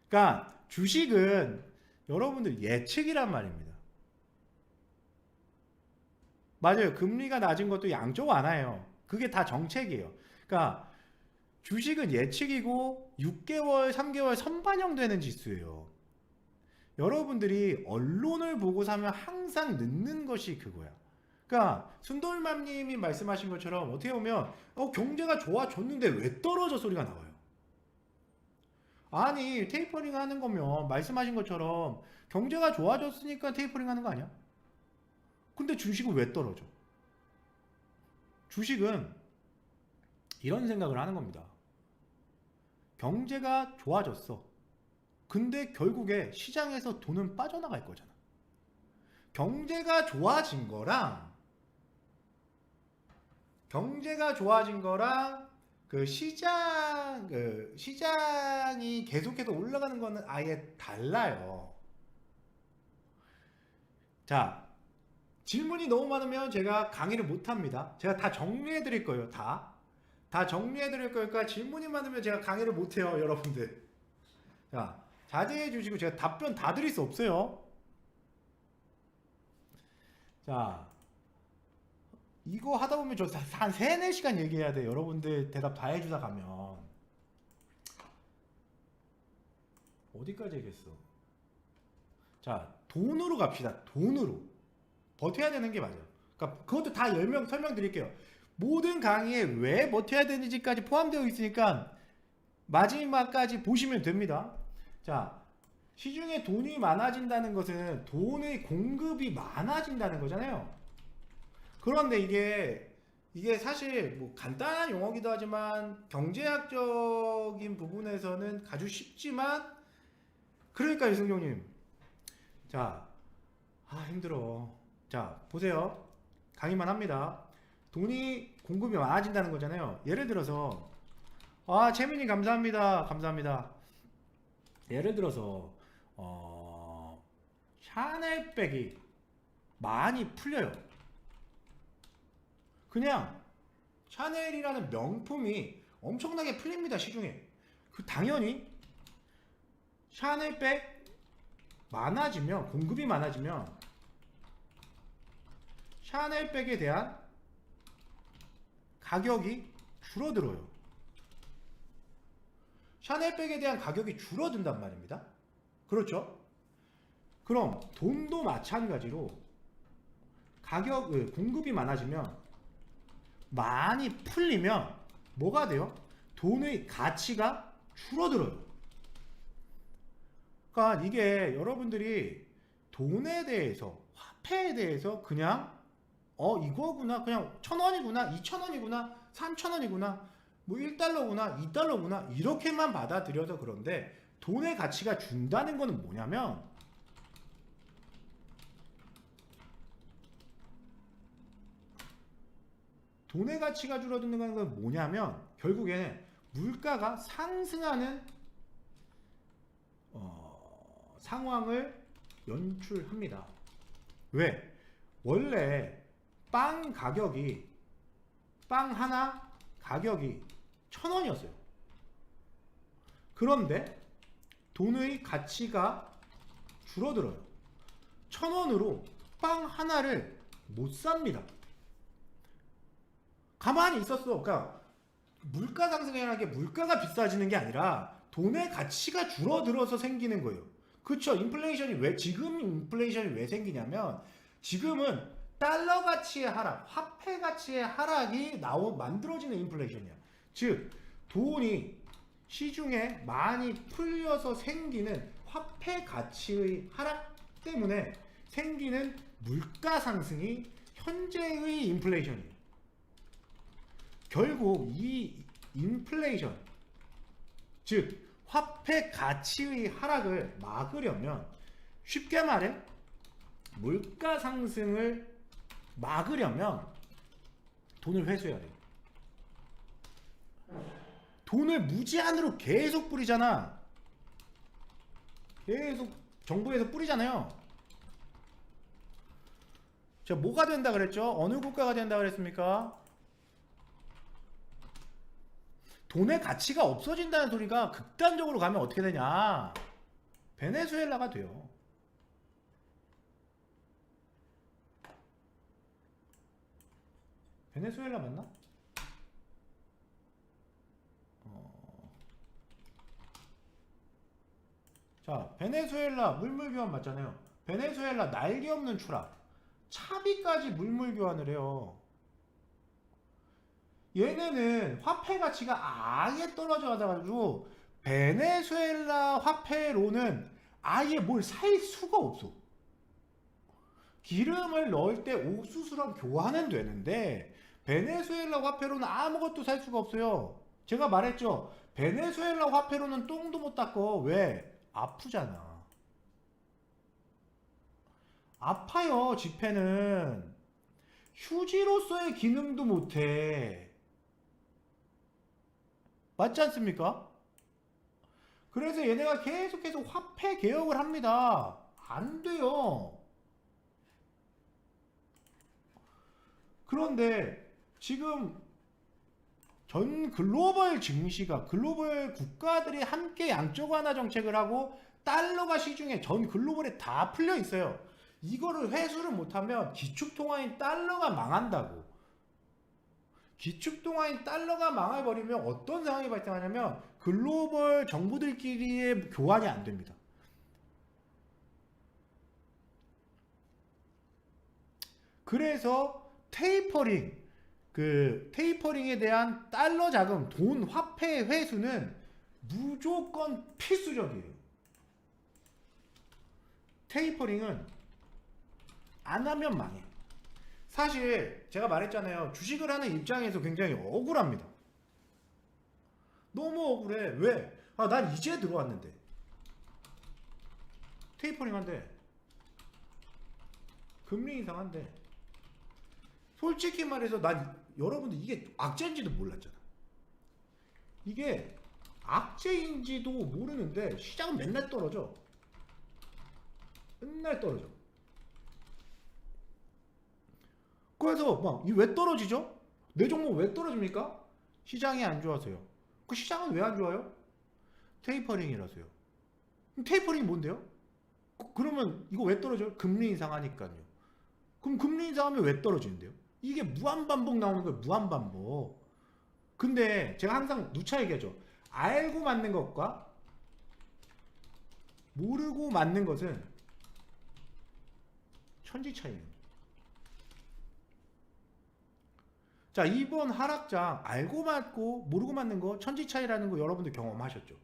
그러니까 주식은 여러분들 예측이란 말입니다. 맞아요. 금리가 낮은 것도 양적 완화예요. 그게 다 정책이에요. 그러니까 주식은 예측이고 6개월, 3개월 선반영되는 지수예요. 여러분들이 언론을 보고 사면 항상 늦는 것이 그거야. 그러니까 순돌맘님이 말씀하신 것처럼 어떻게 보면 경제가 좋아졌는데 왜 떨어져 소리가 나와요. 아니, 테이퍼링 하는 거면 말씀하신 것처럼 경제가 좋아졌으니까 테이퍼링 하는 거 아니야? 근데 주식은 왜 떨어져? 주식은 이런 생각을 하는 겁니다. 경제가 좋아졌어. 근데 결국에 시장에서 돈은 빠져나갈 거잖아. 경제가 좋아진 거랑 그 시장이 계속해서 올라가는 거는 아예 달라요. 자, 질문이 너무 많으면 제가 강의를 못 합니다. 제가 다 정리해 드릴 거예요. 다 정리해 드릴 거니까 질문이 많으면 제가 강의를 못 해요, 여러분들. 자, 자제해 주시고 제가 답변 다 드릴 수 없어요. 자, 이거 하다 보면 저 한 3, 4시간 얘기해야 돼. 여러분들 대답 다 해주다 가면. 어디까지 얘기했어? 자, 돈으로 갑시다. 돈으로. 버텨야 되는 게 맞아요. 그러니까 그것도 다 설명드릴게요. 모든 강의에 왜 버텨야 되는지까지 포함되어 있으니까 마지막까지 보시면 됩니다. 자, 시중에 돈이 많아진다는 것은 돈의 공급이 많아진다는 거잖아요. 그런데 이게 사실 뭐 간단한 용어기도 하지만 경제학적인 부분에서는 아주 쉽지만 그러니까 이승용님, 자, 힘들어. 자, 보세요. 강의만 합니다. 돈이 공급이 많아진다는 거잖아요. 예를 들어서 채민이 감사합니다. 감사합니다. 예를 들어서 샤넬백이 많이 풀려요. 그냥 샤넬이라는 명품이 엄청나게 풀립니다. 시중에. 당연히 샤넬백 많아지면, 공급이 많아지면 샤넬백에 대한 가격이 줄어들어요. 샤넬백에 대한 가격이 줄어든단 말입니다. 그렇죠? 그럼 돈도 마찬가지로 공급이 많아지면, 많이 풀리면 뭐가 돼요? 돈의 가치가 줄어들어요. 그러니까 이게 여러분들이 돈에 대해서, 화폐에 대해서 그냥 이거구나, 그냥 1,000원이구나, 2,000원이구나, 3,000원이구나, 뭐 1달러구나, 2달러구나 이렇게만 받아들여서 그런데, 돈의 가치가 준다는 거는 뭐냐면, 돈의 가치가 줄어드는 건 뭐냐면 결국에는 물가가 상승하는 상황을 연출합니다. 왜? 원래 빵 하나 가격이 1,000원이었어요. 그런데 돈의 가치가 줄어들어요. 1,000원으로 빵 하나를 못 삽니다. 가만히 있었어. 그러니까 물가 상승이라는 게 물가가 비싸지는 게 아니라 돈의 가치가 줄어들어서 생기는 거예요. 그렇죠? 지금 인플레이션이 왜 생기냐면, 지금은 달러 가치의 하락, 화폐 가치의 하락이 만들어지는 인플레이션이야. 즉, 돈이 시중에 많이 풀려서 생기는 화폐 가치의 하락 때문에 생기는 물가 상승이 현재의 인플레이션이에요. 결국 이 인플레이션, 즉 화폐 가치의 하락을 막으려면, 쉽게 말해 물가 상승을 막으려면 돈을 회수해야 돼요. 돈을 무제한으로 계속 뿌리잖아. 계속 정부에서 뿌리잖아요. 자, 뭐가 된다 그랬죠? 어느 국가가 된다 그랬습니까? 돈의 가치가 없어진다는 소리가 극단적으로 가면 어떻게 되냐? 베네수엘라가 돼요. 베네수엘라 맞나? 자, 베네수엘라 물물교환 맞잖아요. 베네수엘라 날개 없는 추락, 차비까지 물물교환을 해요. 얘네는 화폐 가치가 아예 떨어져 가지고 베네수엘라 화폐로는 아예 뭘 살 수가 없어. 기름을 넣을 때 옥수수랑 교환은 되는데 베네수엘라 화폐로는 아무것도 살 수가 없어요. 제가 말했죠. 베네수엘라 화폐로는 똥도 못 닦어. 왜? 아프잖아. 아파요. 지폐는 휴지로서의 기능도 못해. 맞지 않습니까? 그래서 얘네가 계속해서 화폐 개혁을 합니다. 안 돼요. 그런데 지금 전 글로벌 증시가, 글로벌 국가들이 함께 양적 완화 정책을 하고 달러가 시중에 전 글로벌에 다 풀려 있어요. 이거를 회수를 못하면 기축통화인 달러가 망한다고. 기축통화인 달러가 망해버리면 어떤 상황이 발생하냐면 글로벌 정부들끼리의 교환이 안 됩니다. 그래서 테이퍼링에 대한 달러 자금, 돈, 화폐 회수는 무조건 필수적이에요. 테이퍼링은 안 하면 망해. 사실 제가 말했잖아요. 주식을 하는 입장에서 굉장히 억울합니다. 너무 억울해. 왜? 난 이제 들어왔는데. 테이퍼링 한대. 금리 인상한대. 솔직히 말해서 난 여러분들 이게 악재인지도 몰랐잖아. 이게 악재인지도 모르는데 시장은 맨날 떨어져. 맨날 떨어져. 그래서 막 이 왜 떨어지죠? 내 종목 왜 떨어집니까? 시장이 안 좋아서요. 그 시장은 왜 안 좋아요? 테이퍼링이라서요. 그럼 테이퍼링이 뭔데요? 그러면 이거 왜 떨어져요? 금리 인상하니까요. 그럼 금리 인상하면 왜 떨어지는데요? 이게 무한반복 나오는 거예요. 무한반복. 근데 제가 항상 누차 얘기하죠. 알고 맞는 것과 모르고 맞는 것은 천지 차이예요. 자, 이번 하락장 알고 맞고 모르고 맞는 거 천지 차이라는 거 여러분들 경험하셨죠?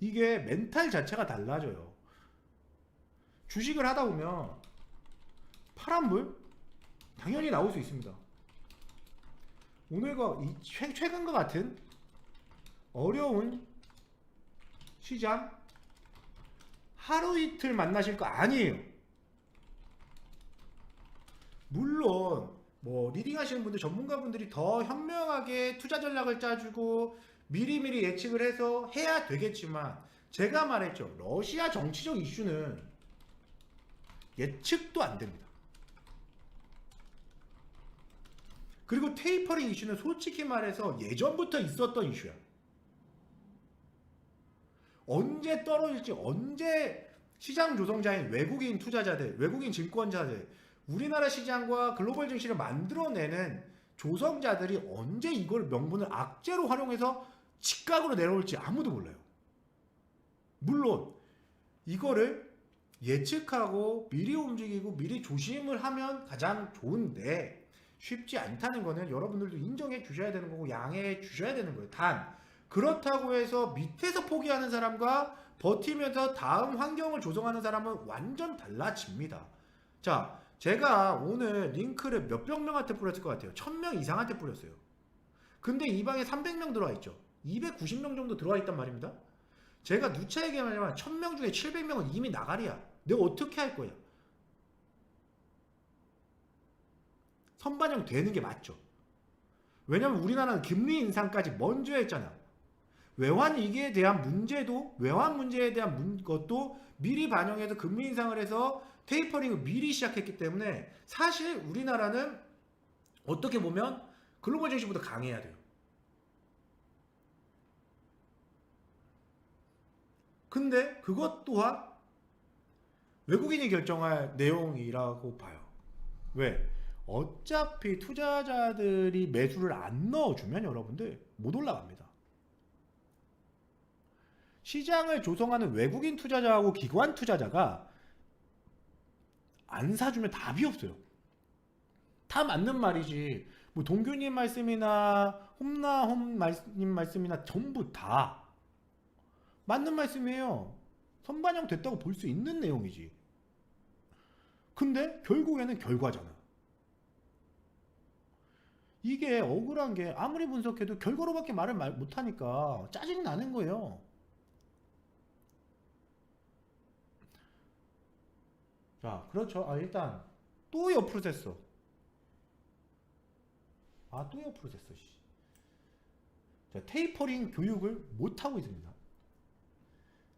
이게 멘탈 자체가 달라져요. 주식을 하다 보면 파란불 당연히 나올 수 있습니다. 오늘과 최근과 같은 어려운 시장 하루 이틀 만나실 거 아니에요. 물론 뭐 리딩 하시는 분들 전문가분들이 더 현명하게 투자 전략을 짜주고 미리미리 예측을 해서 해야 되겠지만 제가 말했죠. 러시아 정치적 이슈는 예측도 안 됩니다. 그리고 테이퍼링 이슈는 솔직히 말해서 예전부터 있었던 이슈야. 언제 떨어질지, 언제 시장 조성자인 외국인 투자자들, 외국인 증권자들, 우리나라 시장과 글로벌 증시를 만들어내는 조성자들이 언제 이걸 명분을 악재로 활용해서 직각으로 내려올지 아무도 몰라요. 물론 이거를 예측하고 미리 움직이고 미리 조심을 하면 가장 좋은데 쉽지 않다는 거는 여러분들도 인정해 주셔야 되는 거고 양해해 주셔야 되는 거예요. 단 그렇다고 해서 밑에서 포기하는 사람과 버티면서 다음 환경을 조성하는 사람은 완전 달라집니다. 자, 제가 오늘 링크를 몇백 명한테 뿌렸을 것 같아요. 1000명 이상한테 뿌렸어요. 근데 이 방에 300명 들어와 있죠. 290명 정도 들어와 있단 말입니다. 제가 누차 얘기하면 1000명 중에 700명은 이미 나가리야. 내가 어떻게 할 거야? 선반영 되는 게 맞죠. 왜냐면 우리나라는 금리 인상까지 먼저 했잖아. 외환 위기에 대한 문제도, 외환 문제에 대한 것도 미리 반영해서 금리 인상을 해서 테이퍼링을 미리 시작했기 때문에 사실 우리나라는 어떻게 보면 글로벌 증시보다 강해야 돼요. 근데 그것 또한 외국인이 결정할 내용이라고 봐요. 왜? 어차피 투자자들이 매수를 안 넣어주면 여러분들 못 올라갑니다. 시장을 조성하는 외국인 투자자하고 기관 투자자가 안 사주면 답이 없어요. 다 맞는 말이지. 뭐 동규님 말씀이나 홈님 말씀이나 전부 다 맞는 말씀이에요. 선반영 됐다고 볼 수 있는 내용이지. 근데 결국에는 결과잖아. 이게 억울한 게 아무리 분석해도 결과로밖에 말을 못하니까 짜증이 나는 거예요. 자, 그렇죠. 일단 또 옆으로 샜어. 또 옆으로 샜어. 자, 테이퍼링 교육을 못 하고 있습니다.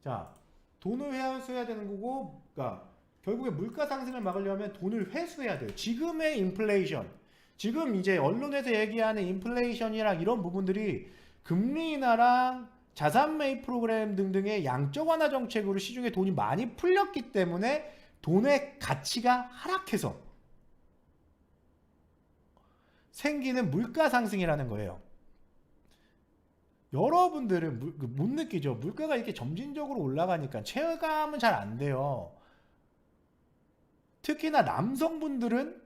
자, 돈을 회수해야 되는 거고, 그러니까 결국에 물가 상승을 막으려면 돈을 회수해야 돼요. 지금의 인플레이션, 지금 이제 언론에서 얘기하는 인플레이션이랑 이런 부분들이 금리 인하랑 자산 매입 프로그램 등등의 양적 완화 정책으로 시중에 돈이 많이 풀렸기 때문에 돈의 가치가 하락해서 생기는 물가 상승이라는 거예요. 여러분들은 못 느끼죠? 물가가 이렇게 점진적으로 올라가니까 체감은 잘 안 돼요. 특히나 남성분들은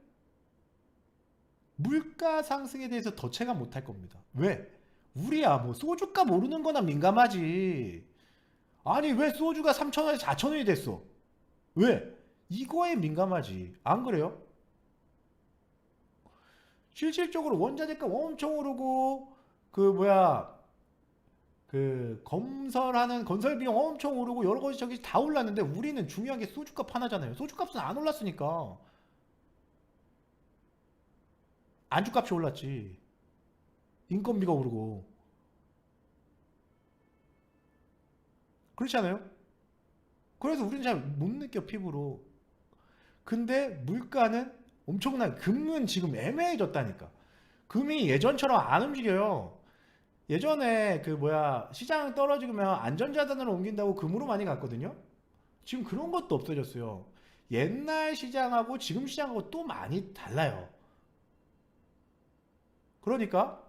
물가 상승에 대해서 더 체감 못할 겁니다. 왜? 우리야 뭐 소주값 오르는 거나 민감하지. 아니 왜 소주가 3,000원에서 4,000원이 됐어? 왜? 이거에 민감하지. 안 그래요? 실질적으로 원자재값 엄청 오르고 그 건설 비용 엄청 오르고 여러 가지 저기 다 올랐는데 우리는 중요한 게 소주값 하나잖아요. 소주값은 안 올랐으니까 안주값이 올랐지. 인건비가 오르고 그렇지 않아요? 그래서 우리는 잘 못 느껴 피부로. 근데 물가는 엄청난 금은 지금 애매해졌다니까. 금이 예전처럼 안 움직여요. 예전에 그 뭐야 시장 떨어지면 안전자산으로 옮긴다고 금으로 많이 갔거든요. 지금 그런 것도 없어졌어요. 옛날 시장하고 지금 시장하고 또 많이 달라요. 그러니까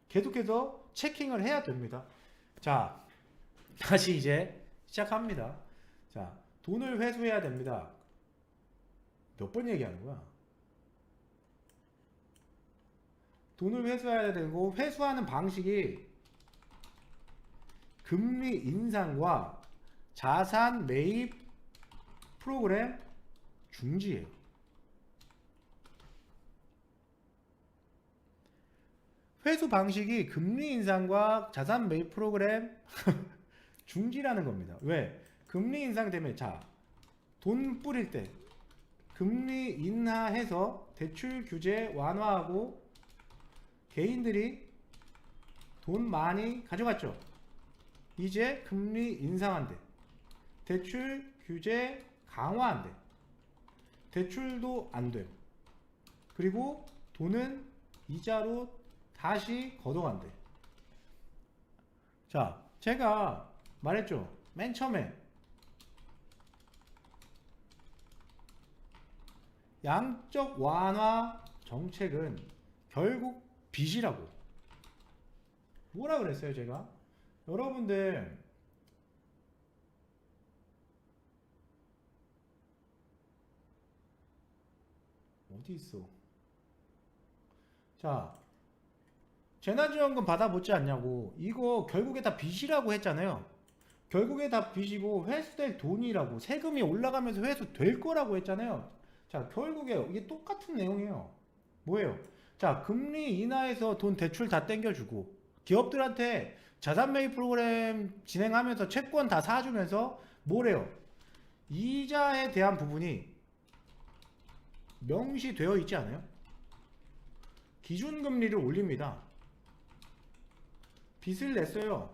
계속해서 체킹을 해야 됩니다. 자, 다시 이제 시작합니다. 자, 돈을 회수해야 됩니다. 몇 번 얘기하는 거야? 돈을 회수해야 되고 회수하는 방식이 금리 인상과 자산 매입 프로그램 중지예요. 회수 방식이 금리 인상과 자산 매입 프로그램 중지라는 겁니다. 왜? 금리 인상 때문에 돈 뿌릴 때 금리 인하해서 대출 규제 완화하고 개인들이 돈 많이 가져갔죠. 이제 금리 인상한대. 대출 규제 강화한대. 대출도 안 돼. 그리고 돈은 이자로 다시 걷어간대. 자, 제가 말했죠. 맨 처음에 양적 완화 정책은 결국 빚이라고. 뭐라 그랬어요, 제가? 여러분들 어디 있어? 자, 재난지원금 받아보지 않냐고. 이거 결국에 다 빚이라고 했잖아요. 결국에 다 빚이고 회수될 돈이라고. 세금이 올라가면서 회수될 거라고 했잖아요. 자, 결국에 이게 똑같은 내용이에요. 뭐예요? 자, 금리 인하해서 돈 대출 다 땡겨주고 기업들한테 자산 매입 프로그램 진행하면서 채권 다 사주면서 뭐래요? 이자에 대한 부분이 명시되어 있지 않아요? 기준금리를 올립니다. 빚을 냈어요.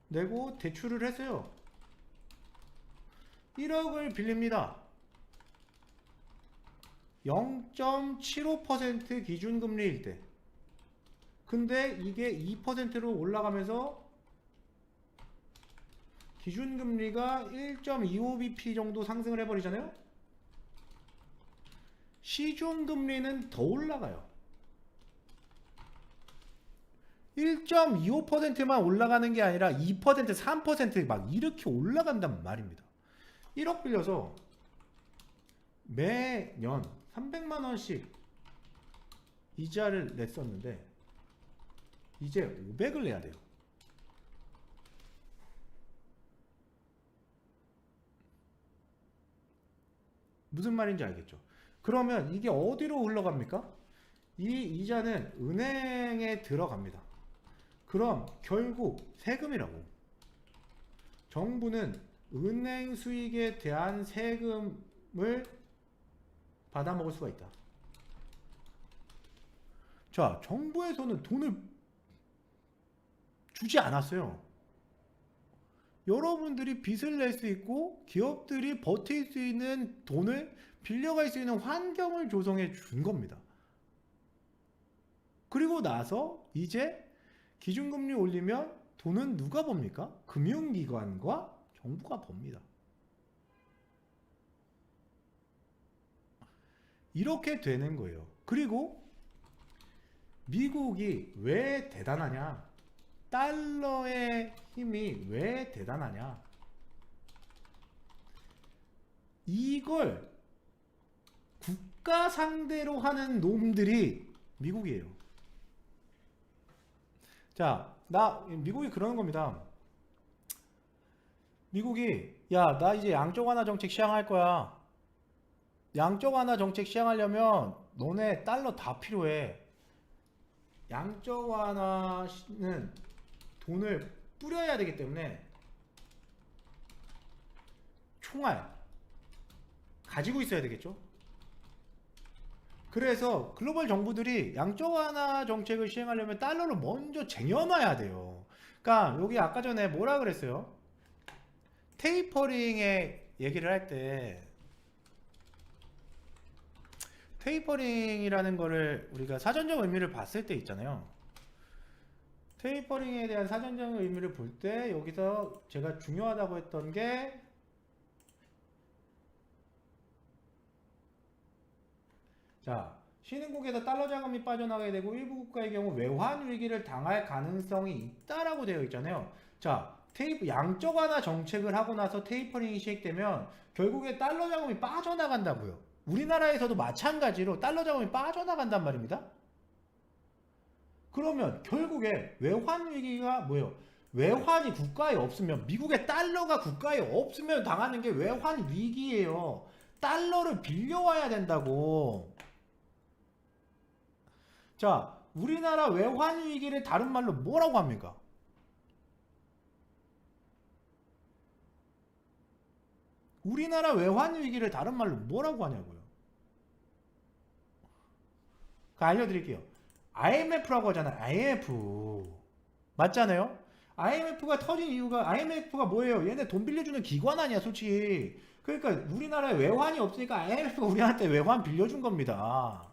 내고 대출을 했어요. 1억을 빌립니다. 0.75% 기준금리일 때. 근데 이게 2%로 올라가면서 기준금리가 1.25bp 정도 상승을 해버리잖아요. 시중금리는 더 올라가요. 1.25%만 올라가는 게 아니라 2%, 3%막 이렇게 올라간단 말입니다. 1억 빌려서 매년 300만 원씩 이자를 냈었는데 이제 500을 내야 돼요. 무슨 말인지 알겠죠? 그러면 이게 어디로 흘러갑니까? 이 이자는 은행에 들어갑니다. 그럼 결국 세금이라고. 정부는 은행 수익에 대한 세금을 받아먹을 수가 있다. 자, 정부에서는 돈을 주지 않았어요. 여러분들이 빚을 낼 수 있고 기업들이 버틸 수 있는 돈을 빌려갈 수 있는 환경을 조성해 준 겁니다. 그리고 나서 이제 기준금리 올리면 돈은 누가 봅니까? 금융기관과 정부가 봅니다. 이렇게 되는 거예요. 그리고 미국이 왜 대단하냐? 달러의 힘이 왜 대단하냐? 이걸 국가 상대로 하는 놈들이 미국이에요. 자, 미국이 그러는 겁니다. 미국이 나 이제 양적 완화 정책 시행할 거야. 양적 완화 정책 시행하려면 너네 달러 다 필요해. 양적 완화는 돈을 뿌려야 되기 때문에 총알 가지고 있어야 되겠죠. 그래서 글로벌 정부들이 양적 완화 정책을 시행하려면 달러를 먼저 쟁여놔야 돼요. 그러니까 여기 아까 전에 뭐라 그랬어요? 테이퍼링의 얘기를 할 때 테이퍼링이라는 거를 우리가 사전적 의미를 봤을 때 있잖아요. 테이퍼링에 대한 사전적 의미를 볼 때 여기서 제가 중요하다고 했던 게 자, 신흥국에서 달러 자금이 빠져나가게 되고 일부 국가의 경우 외환 위기를 당할 가능성이 있다라고 되어 있잖아요. 자, 양적 완화 정책을 하고 나서 테이퍼링이 시행되면 결국에 달러 자금이 빠져나간다고요. 우리나라에서도 마찬가지로 달러 자금이 빠져나간단 말입니다. 그러면 결국에 외환 위기가 뭐예요? 외환이 국가에 없으면, 미국의 달러가 국가에 없으면 당하는 게 외환 위기예요. 달러를 빌려와야 된다고. 자, 우리나라 외환 위기를 다른 말로 뭐라고 합니까? 우리나라 외환 위기를 다른 말로 뭐라고 하냐고요. 알려드릴게요. IMF라고 하잖아요. IMF 맞잖아요. IMF가 터진 이유가, IMF가 뭐예요? 얘네 돈 빌려주는 기관 아니야 솔직히. 그러니까 우리나라에 외환이 없으니까 IMF가 우리한테 외환 빌려준 겁니다.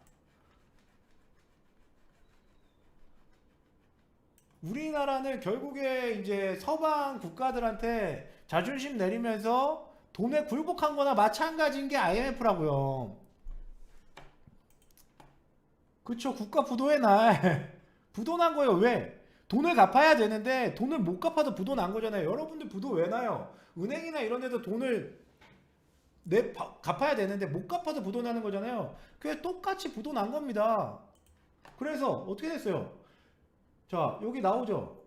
우리나라는 결국에 이제 서방 국가들한테 자존심 내리면서 돈에 굴복한 거나 마찬가지인 게 IMF라고요. 그쵸. 국가 부도의 날. 부도 난 거예요. 왜? 돈을 갚아야 되는데 돈을 못 갚아도 부도 난 거잖아요. 여러분들 부도 왜 나요? 은행이나 이런 데도 돈을 갚아야 되는데 못 갚아도 부도 나는 거잖아요. 그게 똑같이 부도 난 겁니다. 그래서 어떻게 됐어요? 자, 여기 나오죠.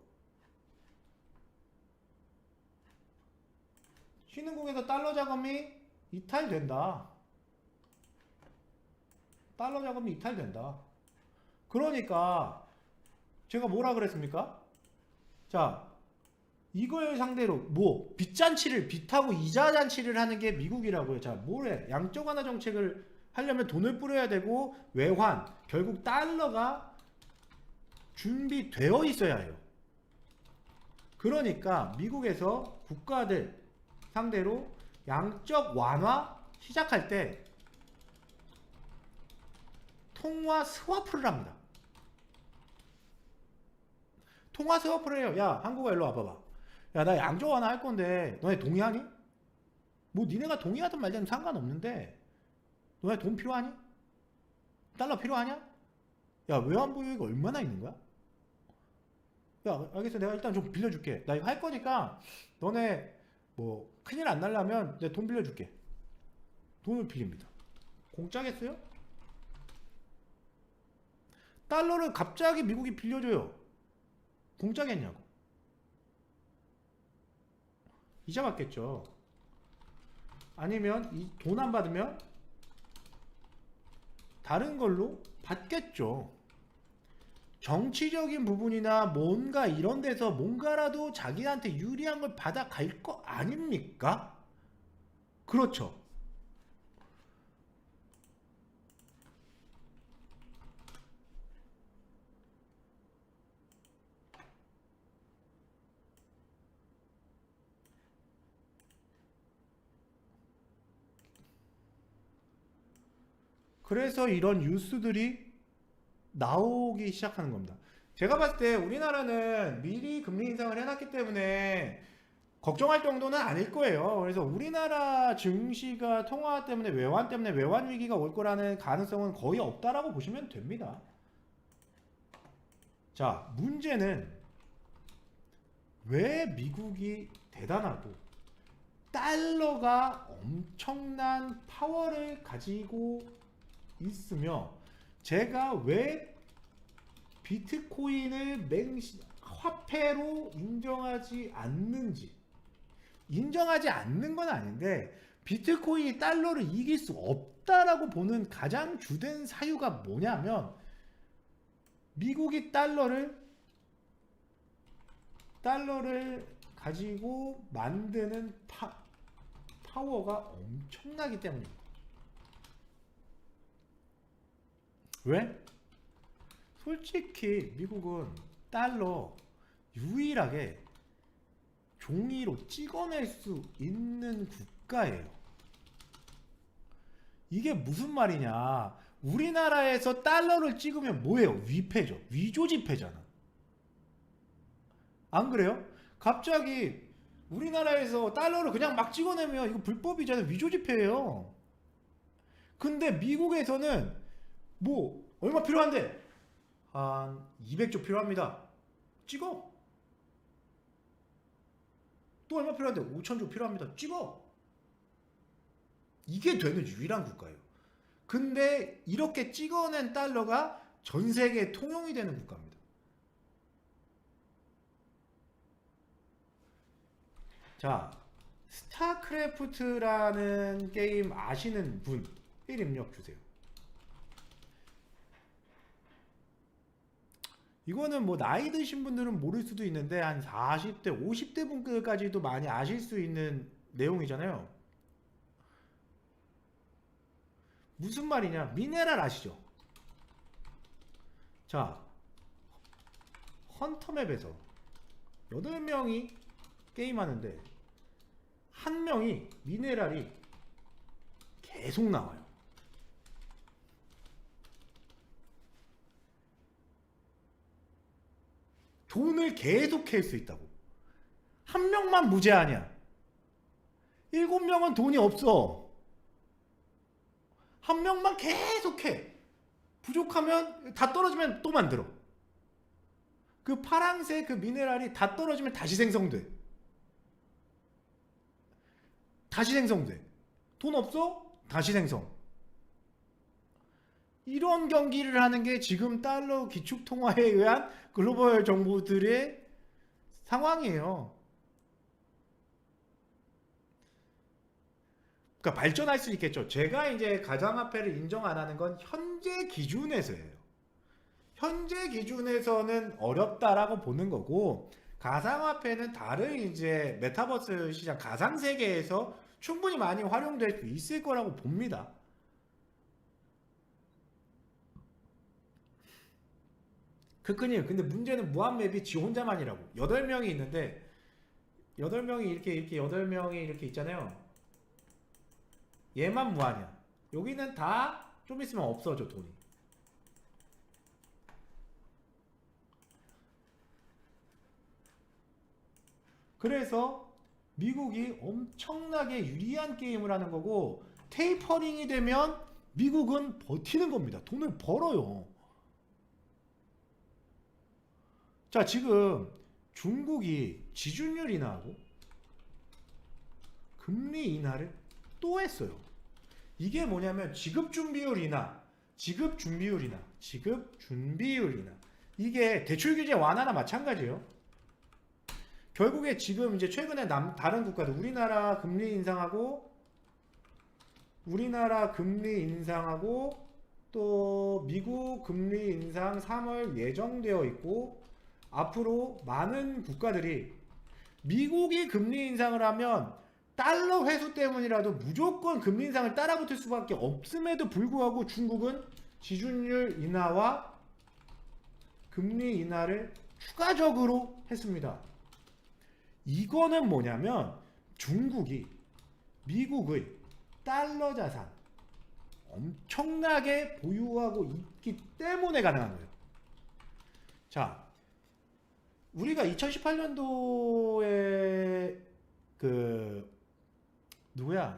신흥국에서 달러 자금이 이탈된다. 달러 자금이 이탈된다. 그러니까 제가 뭐라 그랬습니까? 자, 이걸 상대로 뭐 빚잔치를, 빚하고 이자 잔치를 하는 게 미국이라고요. 자, 뭐래? 양적 완화 정책을 하려면 돈을 뿌려야 되고 외환, 결국 달러가 준비되어 있어야 해요. 그러니까 미국에서 국가들 상대로 양적 완화 시작할 때 통화 스와프를 합니다. 통화 스와프를 해요. 야, 한국아 일로 와봐봐. 야, 나 양적 완화 할 건데 너네 동의하니? 뭐 니네가 동의하든 말든 상관없는데 너네 돈 필요하니? 달러 필요하냐? 야, 외환 보유액이 얼마나 있는 거야? 야, 알겠어. 내가 일단 좀 빌려줄게. 나 이거 할 거니까 너네 뭐 큰일 안 날라면 내가 돈 빌려줄게. 돈을 빌립니다. 공짜겠어요? 달러를 갑자기 미국이 빌려줘요. 공짜겠냐고. 이자 받겠죠. 아니면 이 돈 안 받으면 다른 걸로 받겠죠. 정치적인 부분이나 뭔가 이런 데서 뭔가라도 자기한테 유리한 걸 받아갈 거 아닙니까? 그렇죠. 그래서 이런 뉴스들이 나오기 시작하는 겁니다. 제가 봤을 때 우리나라는 미리 금리 인상을 해놨기 때문에 걱정할 정도는 아닐 거예요. 그래서 우리나라 증시가 통화 때문에 외환 위기가 올 거라는 가능성은 거의 없다라고 보시면 됩니다. 자, 문제는 왜 미국이 대단하고 달러가 엄청난 파워를 가지고 있으며 제가 왜 비트코인을 화폐로 인정하지 않는지, 인정하지 않는 건 아닌데 비트코인이 달러를 이길 수 없다라고 보는 가장 주된 사유가 뭐냐면 미국이 달러를 달러를 가지고 만드는 파워가 엄청나기 때문입니다. 왜? 솔직히 미국은 달러 유일하게 종이로 찍어낼 수 있는 국가예요. 이게 무슨 말이냐? 우리나라에서 달러를 찍으면 뭐예요? 위패죠. 위조지폐잖아. 안 그래요? 갑자기 우리나라에서 달러를 그냥 막 찍어내면 이거 불법이잖아요. 위조지폐예요. 근데 미국에서는 뭐 얼마 필요한데? 한 200조 필요합니다. 찍어. 또 얼마 필요한데? 5천조 필요합니다. 찍어. 이게 되는 유일한 국가예요. 근데 이렇게 찍어낸 달러가 전 세계에 통용이 되는 국가입니다. 자, 스타크래프트라는 게임 아시는 분 1 입력 주세요. 이거는 뭐 나이 드신 분들은 모를 수도 있는데 한 40대, 50대 분들까지도 많이 아실 수 있는 내용이잖아요. 무슨 말이냐? 미네랄 아시죠? 자, 헌터맵에서 8명이 게임하는데 한 명이 미네랄이 계속 나와요. 돈을 계속 캘 수 있다고. 한 명만 무제한이야. 7명은 돈이 없어. 한 명만 계속 해. 부족하면 다 떨어지면 또 만들어. 그 파란색 그 미네랄이 다 떨어지면 다시 생성돼. 다시 생성돼. 돈 없어? 다시 생성. 이런 경기를 하는 게 지금 달러 기축통화에 의한 글로벌 정부들의 상황이에요. 그러니까 발전할 수 있겠죠. 제가 이제 가상화폐를 인정 안 하는 건 현재 기준에서예요. 현재 기준에서는 어렵다라고 보는 거고, 가상화폐는 다른 이제 메타버스 시장, 가상세계에서 충분히 많이 활용될 수 있을 거라고 봅니다. 그뿐이에요. 근데 문제는 무한맵이 지 혼자만이라고. 8명이 있는데 8명이 이렇게 8명이 이렇게 있잖아요. 얘만 무한이야. 여기는 다 좀 있으면 없어져, 돈이. 그래서 미국이 엄청나게 유리한 게임을 하는 거고, 테이퍼링이 되면 미국은 버티는 겁니다. 돈을 벌어요. 자, 지금 중국이 지준율 인하하고 금리 인하를 또 했어요. 이게 뭐냐면 지급준비율 인하, 지급준비율 인하, 지급준비율 인하. 이게 대출규제 완화나 마찬가지예요. 결국에 지금 이제 최근에 다른 국가들, 우리나라 금리 인상하고 또 미국 금리 인상 3월 예정되어 있고, 앞으로 많은 국가들이 미국이 금리 인상을 하면 달러 회수 때문이라도 무조건 금리 인상을 따라붙을 수밖에 없음에도 불구하고 중국은 지준율 인하와 금리 인하를 추가적으로 했습니다. 이거는 뭐냐면 중국이 미국의 달러 자산 엄청나게 보유하고 있기 때문에 가능한 거예요. 자, 우리가 2018년도에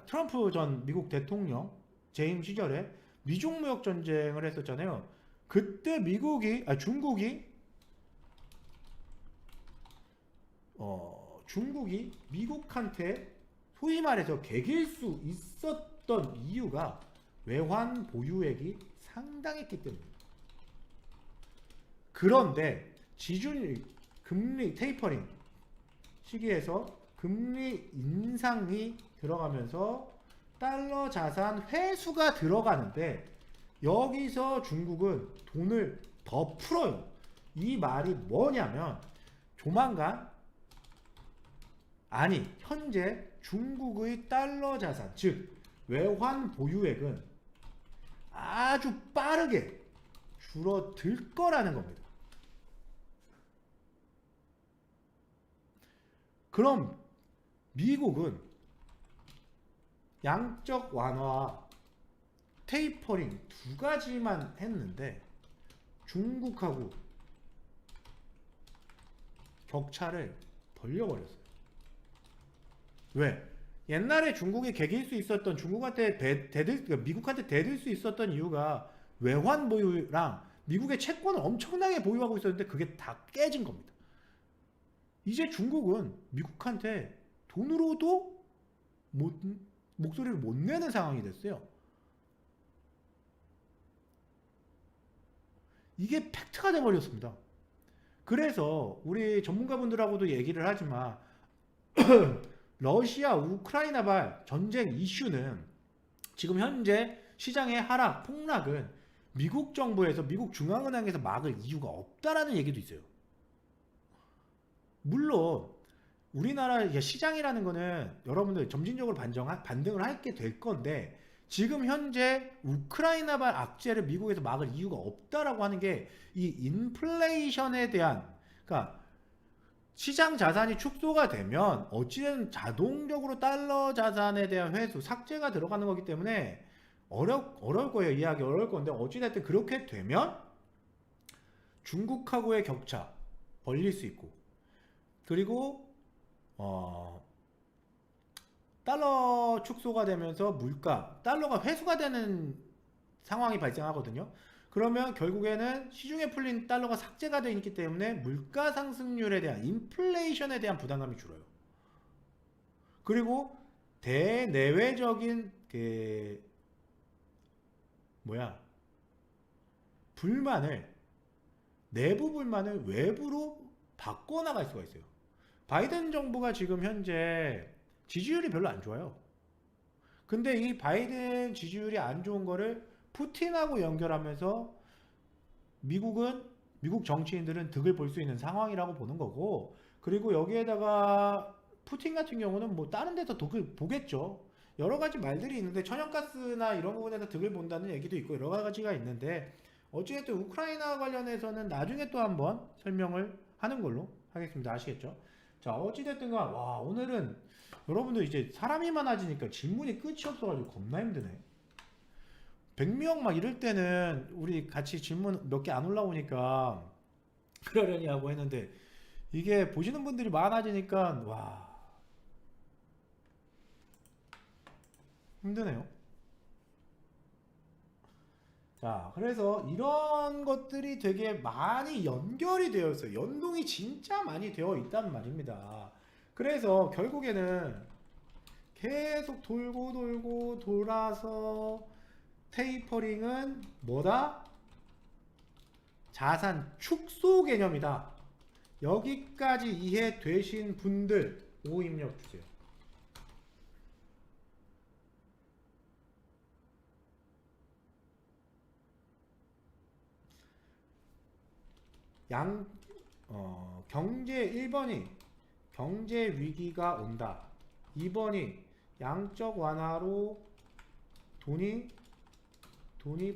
트럼프 전 미국 대통령 재임 시절에 미중 무역 전쟁을 했었잖아요. 그때 중국이 미국한테 소위 말해서 개길 수 있었던 이유가 외환 보유액이 상당했기 때문입니다. 그런데 지준율 금리 테이퍼링 시기에서 금리 인상이 들어가면서 달러 자산 회수가 들어가는데, 여기서 중국은 돈을 더 풀어요. 이 말이 뭐냐면 조만간 아니 현재 중국의 달러 자산 즉 외환 보유액은 아주 빠르게 줄어들 거라는 겁니다. 그럼 미국은 양적 완화와 테이퍼링 두 가지만 했는데 중국하고 격차를 벌려버렸어요. 왜? 옛날에 중국이 개길 수 있었던 중국한테 그러니까 미국한테 대들 수 있었던 이유가 외환 보유랑 미국의 채권을 엄청나게 보유하고 있었는데 그게 다 깨진 겁니다. 이제 중국은 미국한테 돈으로도 목소리를 못 내는 상황이 됐어요. 이게 팩트가 돼버렸습니다. 그래서 우리 전문가분들하고도 얘기를 하지만 러시아 우크라이나발 전쟁 이슈는 지금 현재 시장의 하락 폭락은 미국 정부에서 미국 중앙은행에서 막을 이유가 없다라는 얘기도 있어요. 물론 우리나라 시장이라는 거는 여러분들 점진적으로 반등을 하게 될 건데 지금 현재 우크라이나발 악재를 미국에서 막을 이유가 없다라고 하는 게 이 인플레이션에 대한 그러니까 시장 자산이 축소가 되면 어찌든 자동적으로 달러 자산에 대한 회수 삭제가 들어가는 거기 때문에 어려울 거예요. 이해하기 어려울 건데 어찌됐든 그렇게 되면 중국하고의 격차 벌릴 수 있고 그리고 달러 축소가 되면서 물가 달러가 회수가 되는 상황이 발생하거든요. 그러면 결국에는 시중에 풀린 달러가 삭제가 되어 있기 때문에 물가 상승률에 대한 인플레이션에 대한 부담감이 줄어요. 그리고 대내외적인 내부 불만을 외부로 바꿔나갈 수가 있어요. 바이든 정부가 지금 현재 지지율이 별로 안 좋아요. 근데 이 바이든 지지율이 안 좋은 거를 푸틴하고 연결하면서 미국 정치인들은 득을 볼 수 있는 상황이라고 보는 거고 그리고 여기에다가 푸틴 같은 경우는 뭐 다른 데서 득을 보겠죠. 여러 가지 말들이 있는데 천연가스나 이런 부분에서 득을 본다는 얘기도 있고 여러 가지가 있는데 어찌됐든 우크라이나 관련해서는 나중에 또 한번 설명을 하는 걸로 하겠습니다. 아시겠죠? 자 어찌됐든 간 와 오늘은 여러분들 이제 사람이 많아지니까 질문이 끝이 없어가지고 겁나 힘드네. 100명 막 이럴 때는 우리 같이 질문 몇 개 안 올라오니까 그러려니 하고 했는데 이게 보시는 분들이 많아지니까 와 힘드네요. 자 그래서 이런 것들이 되게 많이 연결이 되어 있어요. 연동이 진짜 많이 되어 있단 말입니다. 그래서 결국에는 계속 돌고 돌고 돌아서 테이퍼링은 뭐다? 자산 축소 개념이다. 여기까지 이해되신 분들 O 입력 주세요. 경제 1번이 경제 위기가 온다. 2번이 양적 완화로 돈이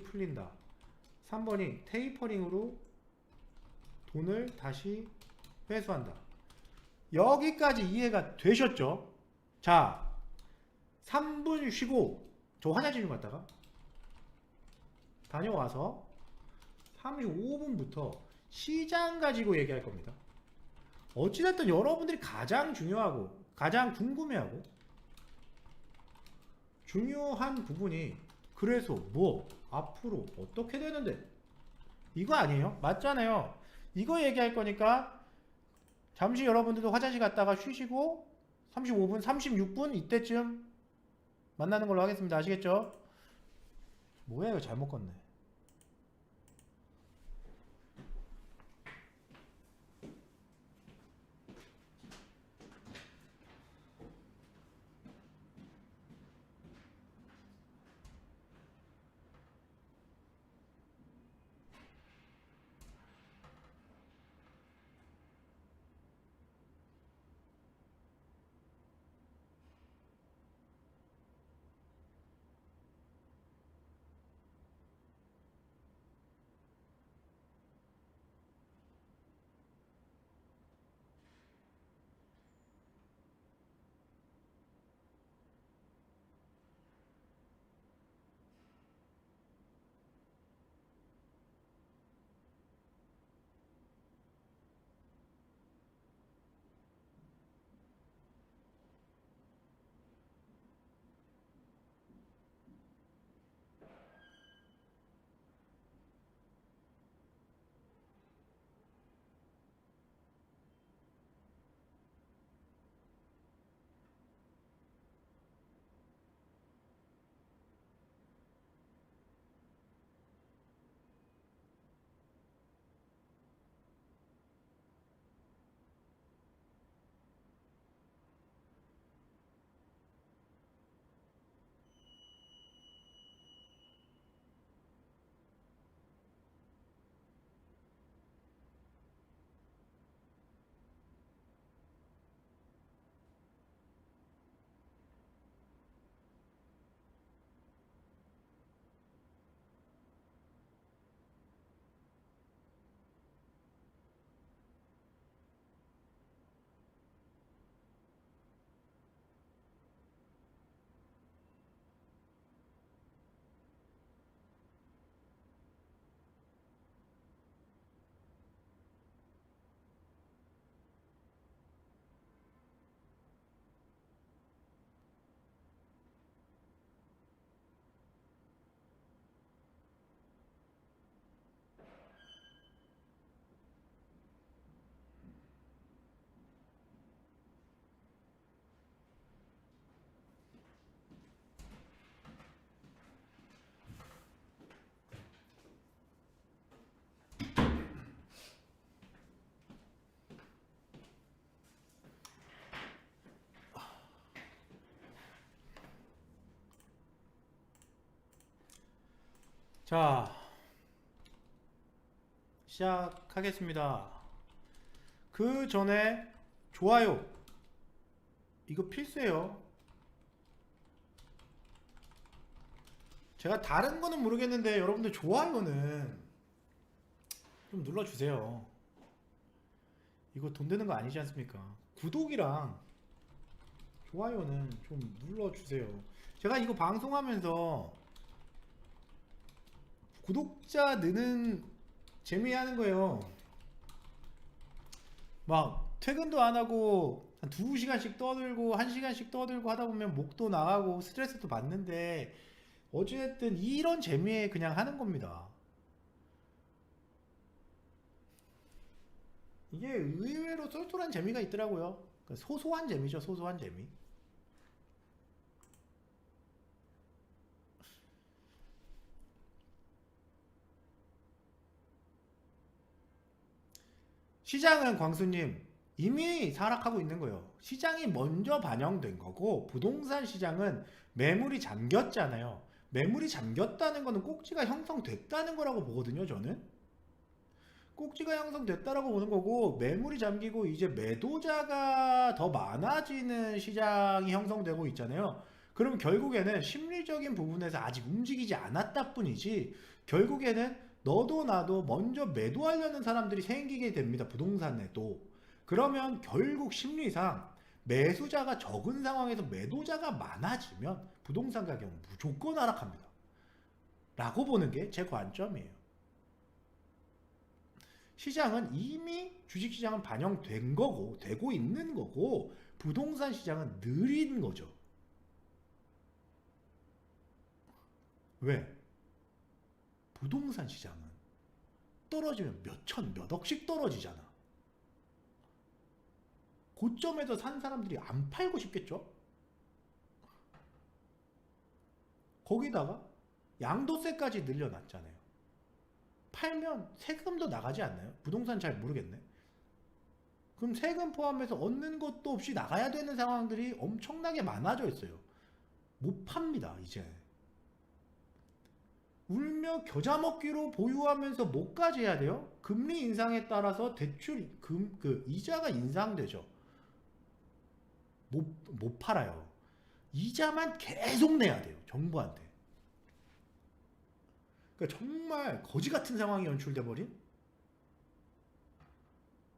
풀린다. 3번이 테이퍼링으로 돈을 다시 회수한다. 여기까지 이해가 되셨죠? 자 3분 쉬고 저 화장실 좀 갔다가 다녀와서 35분부터 시장 가지고 얘기할 겁니다. 어찌됐든 여러분들이 가장 중요하고 가장 궁금해하고 중요한 부분이 그래서 뭐 앞으로 어떻게 되는데 이거 아니에요? 맞잖아요. 이거 얘기할 거니까 잠시 여러분들도 화장실 갔다가 쉬시고 35분 36분 이때쯤 만나는 걸로 하겠습니다. 아시겠죠? 뭐야 이거 잘못 껐네. 자, 시작하겠습니다. 그 전에 좋아요 이거 필수예요. 제가 다른 거는 모르겠는데 여러분들 좋아요는 좀 눌러주세요. 이거 돈 드는 거 아니지 않습니까? 구독이랑 좋아요는 좀 눌러주세요. 제가 이거 방송하면서 구독자 느는 재미하는 거예요. 막 퇴근도 안 하고 한 2시간씩 떠들고 1시간씩 떠들고 하다 보면 목도 나가고 스트레스도 받는데 어쨌든 이런 재미에 그냥 하는 겁니다. 이게 의외로 쏠쏠한 재미가 있더라고요. 그러니까 소소한 재미죠, 소소한 재미. 시장은 광수님 이미 하락하고 있는 거예요. 시장이 먼저 반영된 거고 부동산 시장은 매물이 잠겼잖아요. 매물이 잠겼다는 거는 꼭지가 형성됐다는 거라고 보거든요, 저는. 꼭지가 형성됐다라고 보는 거고 매물이 잠기고 이제 매도자가 더 많아지는 시장이 형성되고 있잖아요. 그럼 결국에는 심리적인 부분에서 아직 움직이지 않았다 뿐이지 결국에는 너도 나도 먼저 매도하려는 사람들이 생기게 됩니다. 부동산에도. 그러면 결국 심리상 매수자가 적은 상황에서 매도자가 많아지면 부동산 가격은 무조건 하락합니다. 라고 보는 게 제 관점이에요. 시장은 이미 주식시장은 반영된 거고 되고 있는 거고 부동산 시장은 느린 거죠. 왜? 부동산 시장은 떨어지면 몇 천, 몇 억씩 떨어지잖아. 고점에서 산 사람들이 안 팔고 싶겠죠? 거기다가 양도세까지 늘려놨잖아요. 팔면 세금도 나가지 않나요? 부동산 잘 모르겠네. 그럼 세금 포함해서 얻는 것도 없이 나가야 되는 상황들이 엄청나게 많아져 있어요. 못 팝니다, 이제. 울며 겨자 먹기로 보유하면서 뭐까지 해야 돼요? 금리 인상에 따라서 대출 이자가 인상되죠. 못 팔아요. 이자만 계속 내야 돼요, 정부한테. 그러니까 정말 거지 같은 상황이 연출돼 버린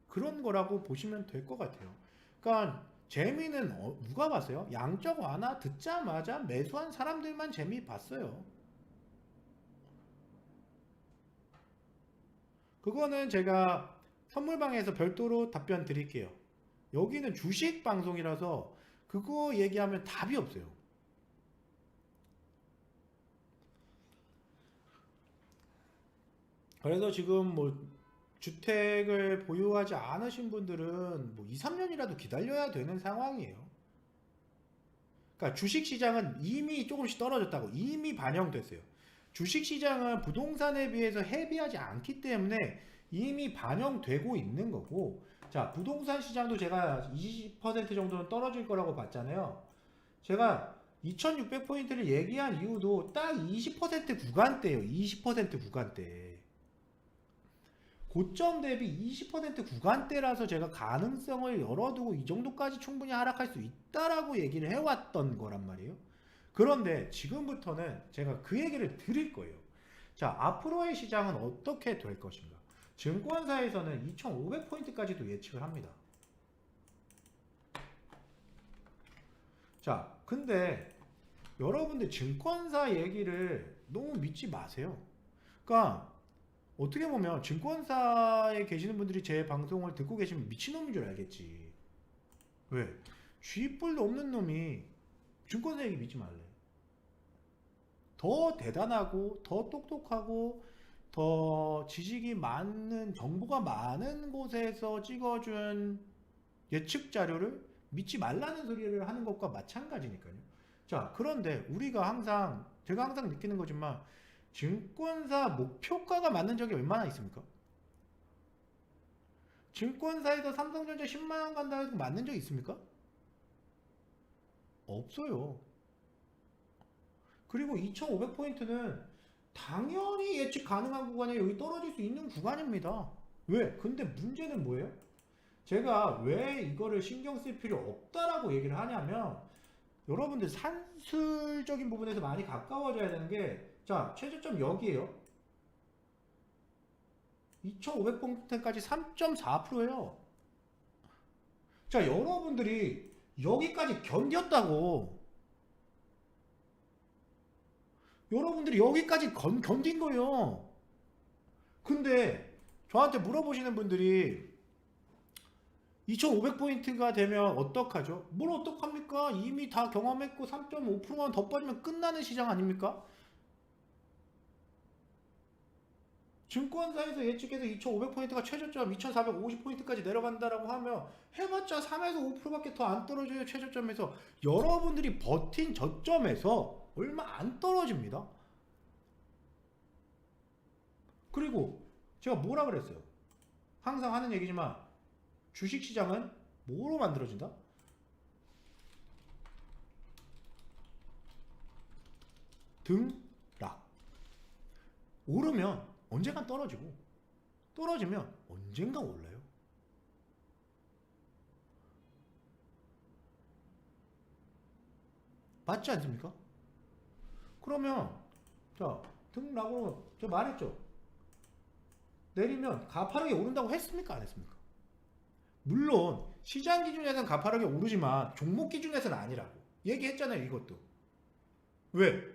그런 거라고 보시면 될 것 같아요. 그러니까 재미는 누가 봤어요? 양적 완화 듣자마자 매수한 사람들만 재미 봤어요. 그거는 제가 선물방에서 별도로 답변 드릴게요. 여기는 주식 방송이라서 그거 얘기하면 답이 없어요. 그래서 지금 뭐 주택을 보유하지 않으신 분들은 뭐 2, 3년이라도 기다려야 되는 상황이에요. 그러니까 주식시장은 이미 조금씩 떨어졌다고 이미 반영됐어요. 주식시장은 부동산에 비해서 헤비하지 않기 때문에 이미 반영되고 있는 거고 자 부동산 시장도 제가 20% 정도는 떨어질 거라고 봤잖아요. 제가 2600포인트를 얘기한 이유도 딱 20% 구간대예요. 20% 구간대. 고점 대비 20% 구간대라서 제가 가능성을 열어두고 이 정도까지 충분히 하락할 수 있다라고 얘기를 해왔던 거란 말이에요. 그런데 지금부터는 제가 그 얘기를 드릴 거예요. 자, 앞으로의 시장은 어떻게 될 것인가? 증권사에서는 2500포인트까지도 예측을 합니다. 자, 근데 여러분들 증권사 얘기를 너무 믿지 마세요. 그러니까 어떻게 보면 증권사에 계시는 분들이 제 방송을 듣고 계시면 미친놈인 줄 알겠지. 왜? 쥐뿔도 없는 놈이 증권사 얘기 믿지 말래. 더 대단하고 더 똑똑하고 더 지식이 많은 정보가 많은 곳에서 찍어준 예측 자료를 믿지 말라는 소리를 하는 것과 마찬가지니까요. 자, 그런데 제가 항상 느끼는 거지만 증권사 목표가가 맞는 적이 얼마나 있습니까? 증권사에서 삼성전자 10만원 간다 해도 맞는 적 있습니까? 없어요. 그리고 2500포인트는 당연히 예측 가능한 구간이 여기 떨어질 수 있는 구간입니다. 왜? 근데 문제는 뭐예요? 제가 왜 이거를 신경 쓸 필요 없다라고 얘기를 하냐면 여러분들 산술적인 부분에서 많이 가까워져야 되는 게 자, 최저점 여기에요. 2500포인트까지 3.4%예요. 자, 여러분들이 여기까지 견뎠다고. 여러분들이 여기까지 견딘 거예요. 근데 저한테 물어보시는 분들이 2500포인트가 되면 어떡하죠? 뭘 어떡합니까? 이미 다 경험했고 3.5%만 더 빠지면 끝나는 시장 아닙니까? 증권사에서 예측해서 2500포인트가 최저점 2450포인트까지 내려간다라고 하면 해봤자 3에서 5%밖에 더 안 떨어져요. 최저점에서. 여러분들이 버틴 저점에서 얼마 안 떨어집니다. 그리고 제가 뭐라 그랬어요? 항상 하는 얘기지만 주식시장은 뭐로 만들어진다? 등락. 오르면 언젠간 떨어지고 떨어지면 언젠가 올라요. 맞지 않습니까? 그러면 자 등락으로 제가 말했죠. 내리면 가파르게 오른다고 했습니까? 안 했습니까? 물론 시장 기준에서는 가파르게 오르지만 종목 기준에서는 아니라고 얘기했잖아요. 이것도 왜?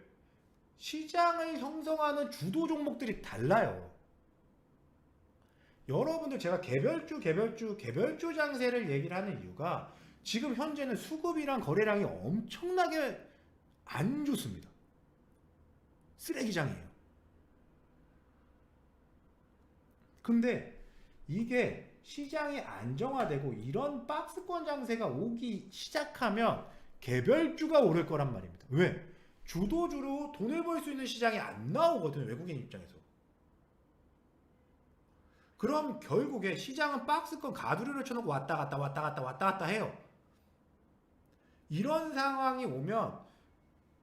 시장을 형성하는 주도 종목들이 달라요. 여러분들 제가 개별주 장세를 얘기를 하는 이유가 지금 현재는 수급이랑 거래량이 엄청나게 안 좋습니다. 쓰레기장이에요. 근데 이게 시장이 안정화되고 이런 박스권 장세가 오기 시작하면 개별주가 오를 거란 말입니다. 왜? 주도주로 돈을 벌 수 있는 시장이 안 나오거든요. 외국인 입장에서. 그럼 결국에 시장은 박스권 가두리를 쳐놓고 왔다 갔다 해요. 이런 상황이 오면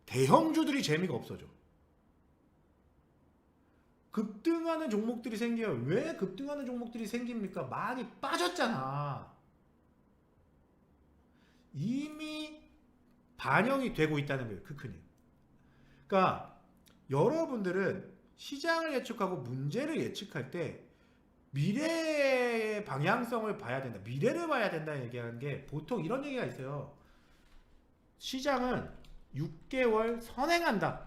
대형주들이 재미가 없어져. 급등하는 종목들이 생겨요. 왜 급등하는 종목들이 생깁니까? 많이 빠졌잖아. 이미 반영이 되고 있다는 거예요. 크크님. 그러니까 여러분들은 시장을 예측하고 문제를 예측할 때 미래의 방향성을 봐야 된다. 미래를 봐야 된다 얘기하는 게 보통 이런 얘기가 있어요. 시장은 6개월 선행한다.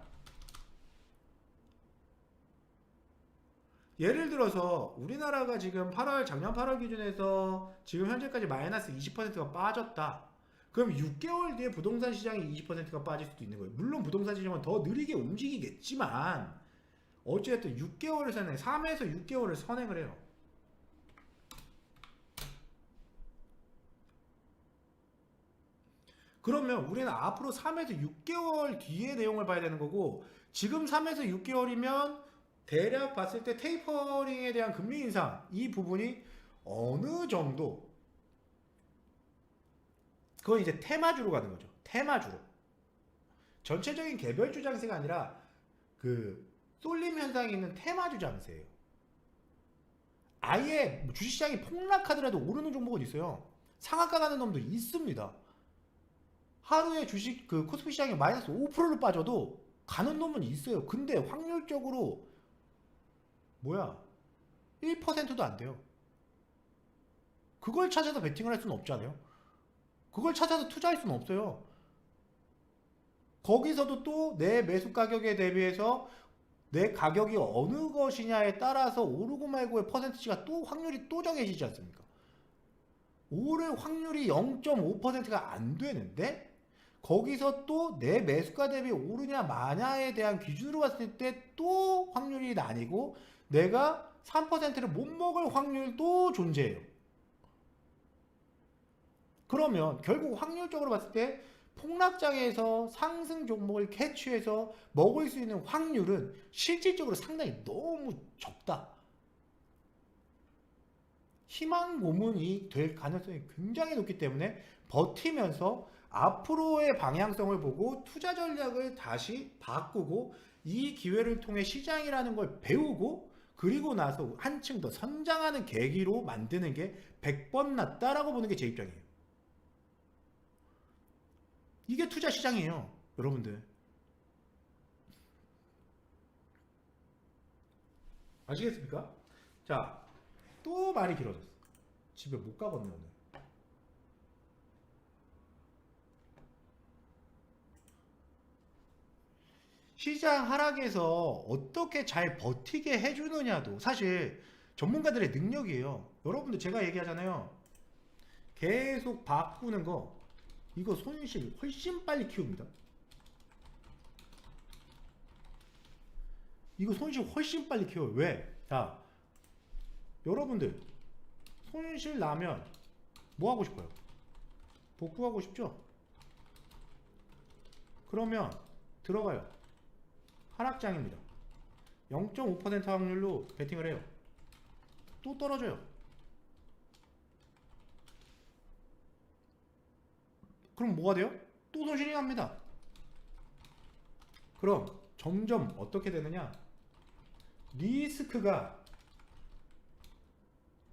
예를 들어서 우리나라가 지금 작년 8월 기준에서 지금 현재까지 마이너스 20%가 빠졌다. 그럼 6개월 뒤에 부동산 시장이 20%가 빠질 수도 있는 거예요. 물론 부동산 시장은 더 느리게 움직이겠지만 어쨌든 6개월을 3에서 6개월을 선행을 해요. 그러면 우리는 앞으로 3에서 6개월 뒤의 내용을 봐야 되는 거고 지금 3에서 6개월이면 대략 봤을 때 테이퍼링에 대한 금리 인상 이 부분이 어느 정도 그건 이제 테마주로 가는 거죠. 테마주로. 전체적인 개별주 장세가 아니라 그 쏠림 현상이 있는 테마주 장세예요. 아예 주식시장이 폭락하더라도 오르는 종목은 있어요. 상한가 가는 놈도 있습니다. 하루에 주식 그 코스피 시장이 마이너스 5%로 빠져도 가는 놈은 있어요. 근데 확률적으로 1%도 안 돼요. 그걸 찾아서 베팅을 할 수는 없잖아요. 그걸 찾아서 투자할 수는 없어요. 거기서도 또 내 매수 가격에 대비해서 내 가격이 어느 것이냐에 따라서 오르고 말고의 퍼센티지가 또 확률이 또 정해지지 않습니까? 오를 확률이 0.5%가 안 되는데 거기서 또 내 매수가 대비 오르냐 마냐에 대한 기준으로 봤을 때 또 확률이 나뉘고 내가 3%를 못 먹을 확률도 존재해요. 그러면 결국 확률적으로 봤을 때 폭락장에서 상승 종목을 캐치해서 먹을 수 있는 확률은 실질적으로 상당히 너무 적다. 희망 고문이 될 가능성이 굉장히 높기 때문에 버티면서 앞으로의 방향성을 보고 투자 전략을 다시 바꾸고 이 기회를 통해 시장이라는 걸 배우고 그리고 나서 한층 더 선장하는 계기로 만드는 게 100번 낫다라고 보는 게 제 입장이에요. 이게 투자 시장이에요, 여러분들. 아시겠습니까? 자, 또 말이 길어졌어. 집에 못 가겠네 오늘. 시장 하락에서 어떻게 잘 버티게 해주느냐도 사실 전문가들의 능력이에요. 여러분들 제가 얘기하잖아요. 계속 바꾸는 거 이거 손실 훨씬 빨리 키웁니다. 이거 손실 훨씬 빨리 키워요. 왜? 자, 여러분들 손실 나면 뭐 하고 싶어요? 복구하고 싶죠? 그러면 들어가요. 하락장입니다. 0.5% 확률로 베팅을 해요. 또 떨어져요. 그럼 뭐가 돼요? 또 손실이 납니다. 그럼 점점 어떻게 되느냐? 리스크가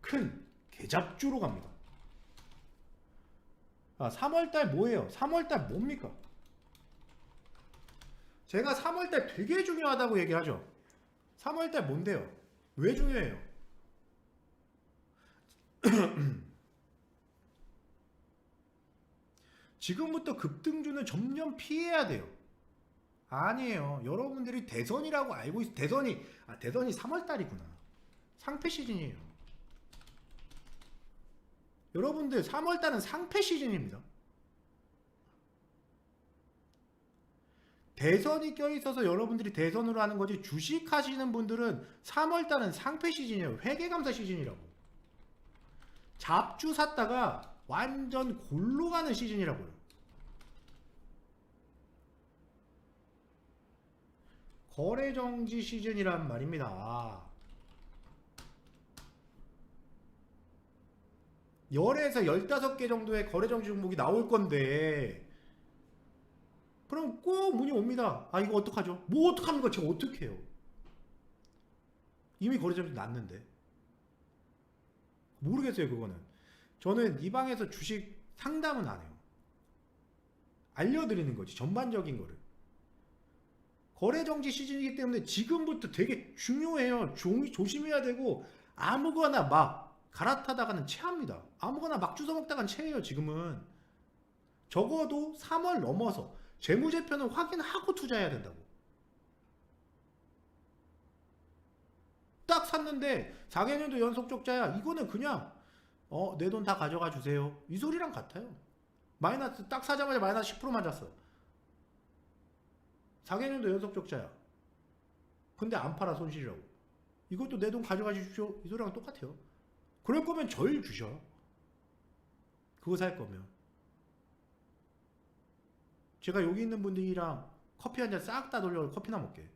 큰 계잡주로 갑니다. 3월달 뭐예요? 3월달 뭡니까? 제가 3월달 되게 중요하다고 얘기하죠. 3월달 뭔데요? 왜 중요해요? 지금부터 급등주는 점점 피해야 돼요. 아니에요. 여러분들이 대선이라고 알고 있어. 대선이 3월달이구나. 상패 시즌이에요. 여러분들 3월달은 상패 시즌입니다. 대선이 껴있어서 여러분들이 대선으로 하는 거지, 주식 하시는 분들은 3월달은 상패 시즌이에요. 회계감사 시즌이라고. 잡주 샀다가 완전 골로 가는 시즌이라고요. 거래정지 시즌이란 말입니다. 10에서 15개 정도의 거래정지 종목이 나올 건데, 그럼 꼭 문의 옵니다. 아, 이거 어떡하죠? 뭐 어떡합니까? 제가 어떡해요? 이미 거래정지 났는데. 모르겠어요, 그거는. 저는 이 방에서 주식 상담은 안 해요. 알려드리는 거지, 전반적인 거를. 거래정지 시즌이기 때문에 지금부터 되게 중요해요. 조심해야 되고, 아무거나 막 갈아타다가는 체합니다. 아무거나 막 주워먹다가는 체해요, 지금은. 적어도 3월 넘어서 재무제표는 확인하고 투자해야 된다고. 딱 샀는데 4개년도 연속 적자야. 이거는 그냥 내 돈 다 가져가 주세요, 이 소리랑 같아요. 마이너스 딱 사자마자 마이너스 10% 맞았어. 4개년도 연속 적자야. 근데 안 팔아, 손실이라고. 이것도 내 돈 가져가 주십시오, 이 소리랑 똑같아요. 그럴 거면 절 주셔. 그거 살 거면. 제가 여기 있는 분들이랑 커피 한 잔 싹 다 돌려 커피나 먹게.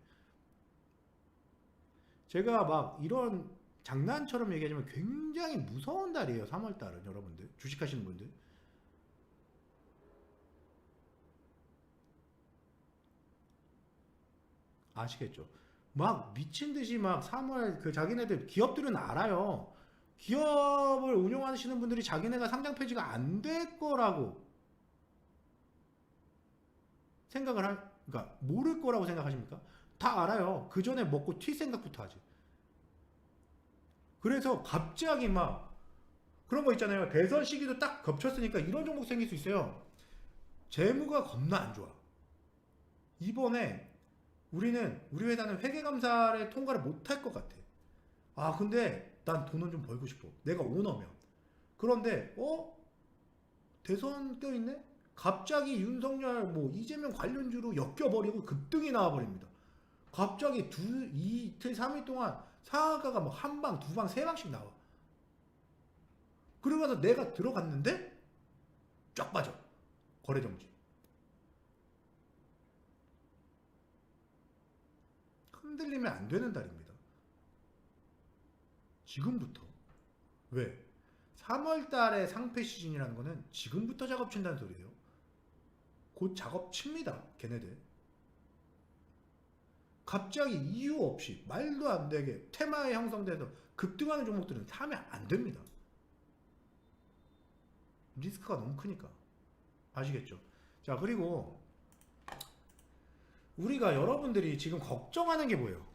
제가 막 이런 장난처럼 얘기하지만 굉장히 무서운 달이에요, 3월달은. 여러분들 주식하시는 분들 아시겠죠? 막 미친듯이 막 3월 그 자기네들 기업들은 알아요. 기업을 운영하시는 분들이 자기네가 상장 폐지가 안 될 거라고 그러니까 모를 거라고 생각하십니까? 다 알아요. 그 전에 먹고 튈 생각부터 하지. 그래서 갑자기 막 그런 거 있잖아요. 대선 시기도 딱 겹쳤으니까 이런 종목 생길 수 있어요. 재무가 겁나 안 좋아. 이번에 우리 회사는 회계감사를 통과를 못할 것 같아. 아, 근데 난 돈은 좀 벌고 싶어, 내가 오너면. 그런데 대선 껴있네? 갑자기 윤석열 이재명 관련주로 엮여버리고 급등이 나와버립니다. 갑자기 이틀 3일 동안 상한가가 한 방, 두 방, 세 방씩 나와. 그러고 나서 내가 들어갔는데 쫙 빠져. 거래정지. 흔들리면 안 되는 달입니다, 지금부터. 왜? 3월 달에 상패 시즌이라는 거는 지금부터 작업 친다는 소리예요. 곧 작업 칩니다. 걔네들. 갑자기 이유 없이 말도 안 되게 테마에 형성돼서 급등하는 종목들은 사면 안 됩니다. 리스크가 너무 크니까. 아시겠죠? 자, 그리고 우리가 여러분들이 지금 걱정하는 게 뭐예요?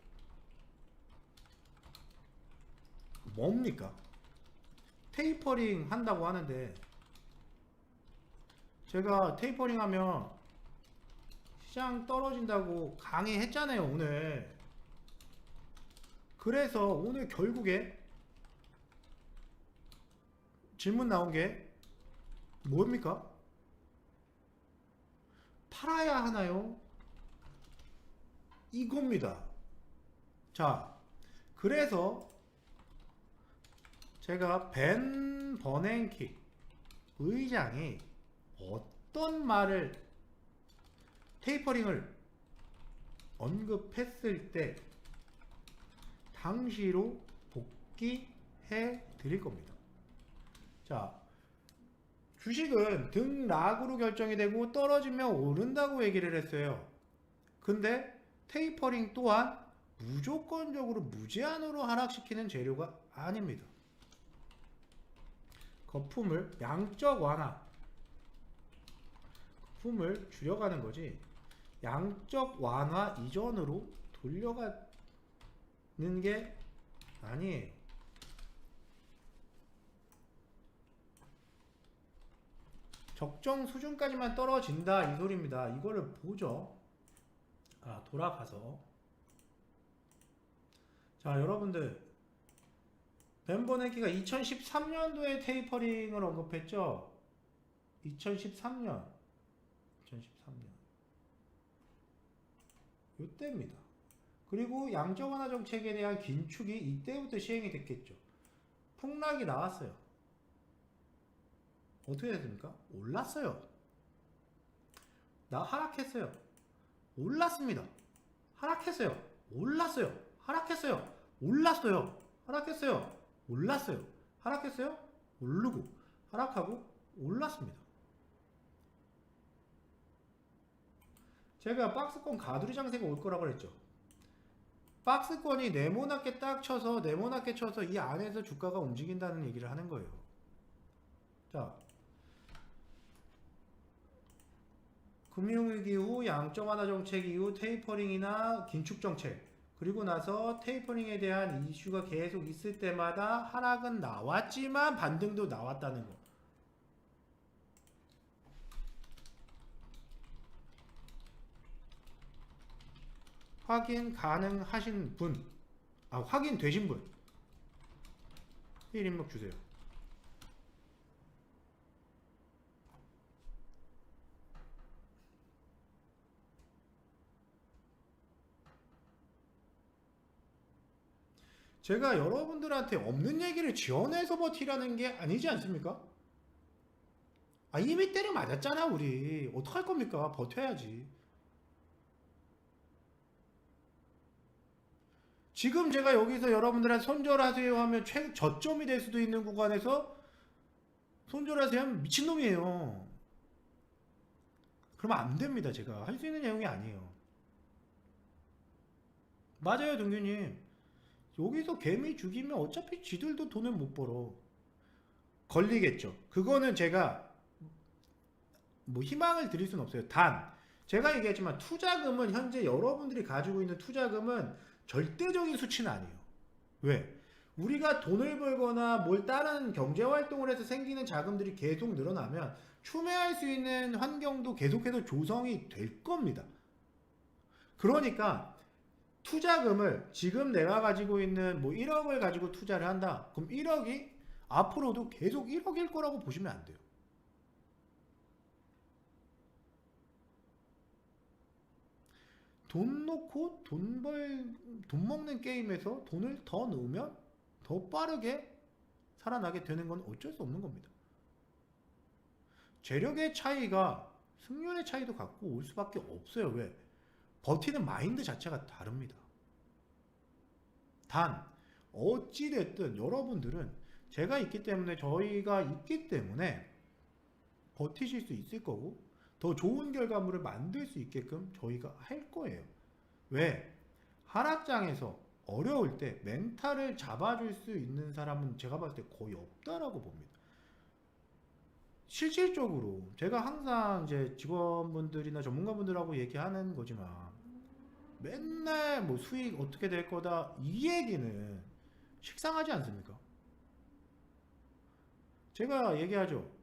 뭡니까? 테이퍼링 한다고 하는데 제가 테이퍼링 하면 시장 떨어진다고 강의했잖아요, 오늘. 그래서 오늘 결국에 질문 나온 게 뭡니까? 팔아야 하나요? 이겁니다. 자, 그래서 제가 벤 버냉키 의장이 어떤 말을 테이퍼링을 언급했을 때 당시로 복귀해 드릴 겁니다. 자, 주식은 등락으로 결정이 되고 떨어지면 오른다고 얘기를 했어요. 근데 테이퍼링 또한 무조건적으로 무제한으로 하락시키는 재료가 아닙니다. 거품을 양적 완화, 거품을 줄여가는 거지 양적 완화 이전으로 돌려가는 게 아니에요. 적정 수준까지만 떨어진다 이 소리입니다. 이거를 보죠. 돌아가서 자, 여러분들 벤 버냉키가 2013년도에 테이퍼링을 언급했죠. 2013년 이때입니다. 그리고 양적 완화 정책에 대한 긴축이 이때부터 시행이 됐겠죠. 폭락이 나왔어요. 어떻게 됐습니까? 올랐어요. 하락했어요. 올랐습니다. 하락했어요. 올랐어요. 하락했어요. 올랐어요. 하락했어요. 올랐어요. 하락했어요. 오르고 하락하고 올랐습니다. 제가 박스권 가두리 장세가 올 거라고 그랬죠. 박스권이 네모나게 딱 쳐서 네모나게 쳐서 이 안에서 주가가 움직인다는 얘기를 하는 거예요. 자, 금융위기 후 양적 완화 정책 이후 테이퍼링이나 긴축 정책 그리고 나서 테이퍼링에 대한 이슈가 계속 있을 때마다 하락은 나왔지만 반등도 나왔다는 거. 확인 가능하신 분, 확인되신 분, 일인목 주세요. 제가 여러분들한테 없는 얘기를 지어내서 버티라는 게 아니지 않습니까? 이미 때려 맞았잖아, 우리. 어떡할 겁니까? 버텨야지. 지금 제가 여기서 여러분들한테 손절하세요 하면 저점이 될 수도 있는 구간에서 손절하세요 하면 미친놈이에요. 그러면 안 됩니다. 제가 할 수 있는 내용이 아니에요. 맞아요, 동규님. 여기서 개미 죽이면 어차피 지들도 돈을 못 벌어. 걸리겠죠. 그거는 제가 희망을 드릴 수는 없어요. 단 제가 얘기했지만 투자금은 현재 여러분들이 가지고 있는 투자금은 절대적인 수치는 아니에요. 왜? 우리가 돈을 벌거나 뭘 다른 경제활동을 해서 생기는 자금들이 계속 늘어나면 추매할 수 있는 환경도 계속해서 조성이 될 겁니다. 그러니까 투자금을 지금 내가 가지고 있는 1억을 가지고 투자를 한다. 그럼 1억이 앞으로도 계속 1억일 거라고 보시면 안 돼요. 돈 놓고 돈 먹는 게임에서 돈을 더 넣으면 더 빠르게 살아나게 되는 건 어쩔 수 없는 겁니다. 재력의 차이가 승률의 차이도 갖고 올 수밖에 없어요. 왜? 버티는 마인드 자체가 다릅니다. 단 어찌됐든 여러분들은 제가 있기 때문에 저희가 있기 때문에 버티실 수 있을 거고 더 좋은 결과물을 만들 수 있게끔 저희가 할 거예요. 왜? 하락장에서 어려울 때 멘탈을 잡아줄 수 있는 사람은 제가 봤을 때 거의 없다라고 봅니다. 실질적으로 제가 항상 이제 직원분들이나 전문가분들하고 얘기하는 거지만 맨날 뭐 수익 어떻게 될 거다 이 얘기는 식상하지 않습니까? 제가 얘기하죠.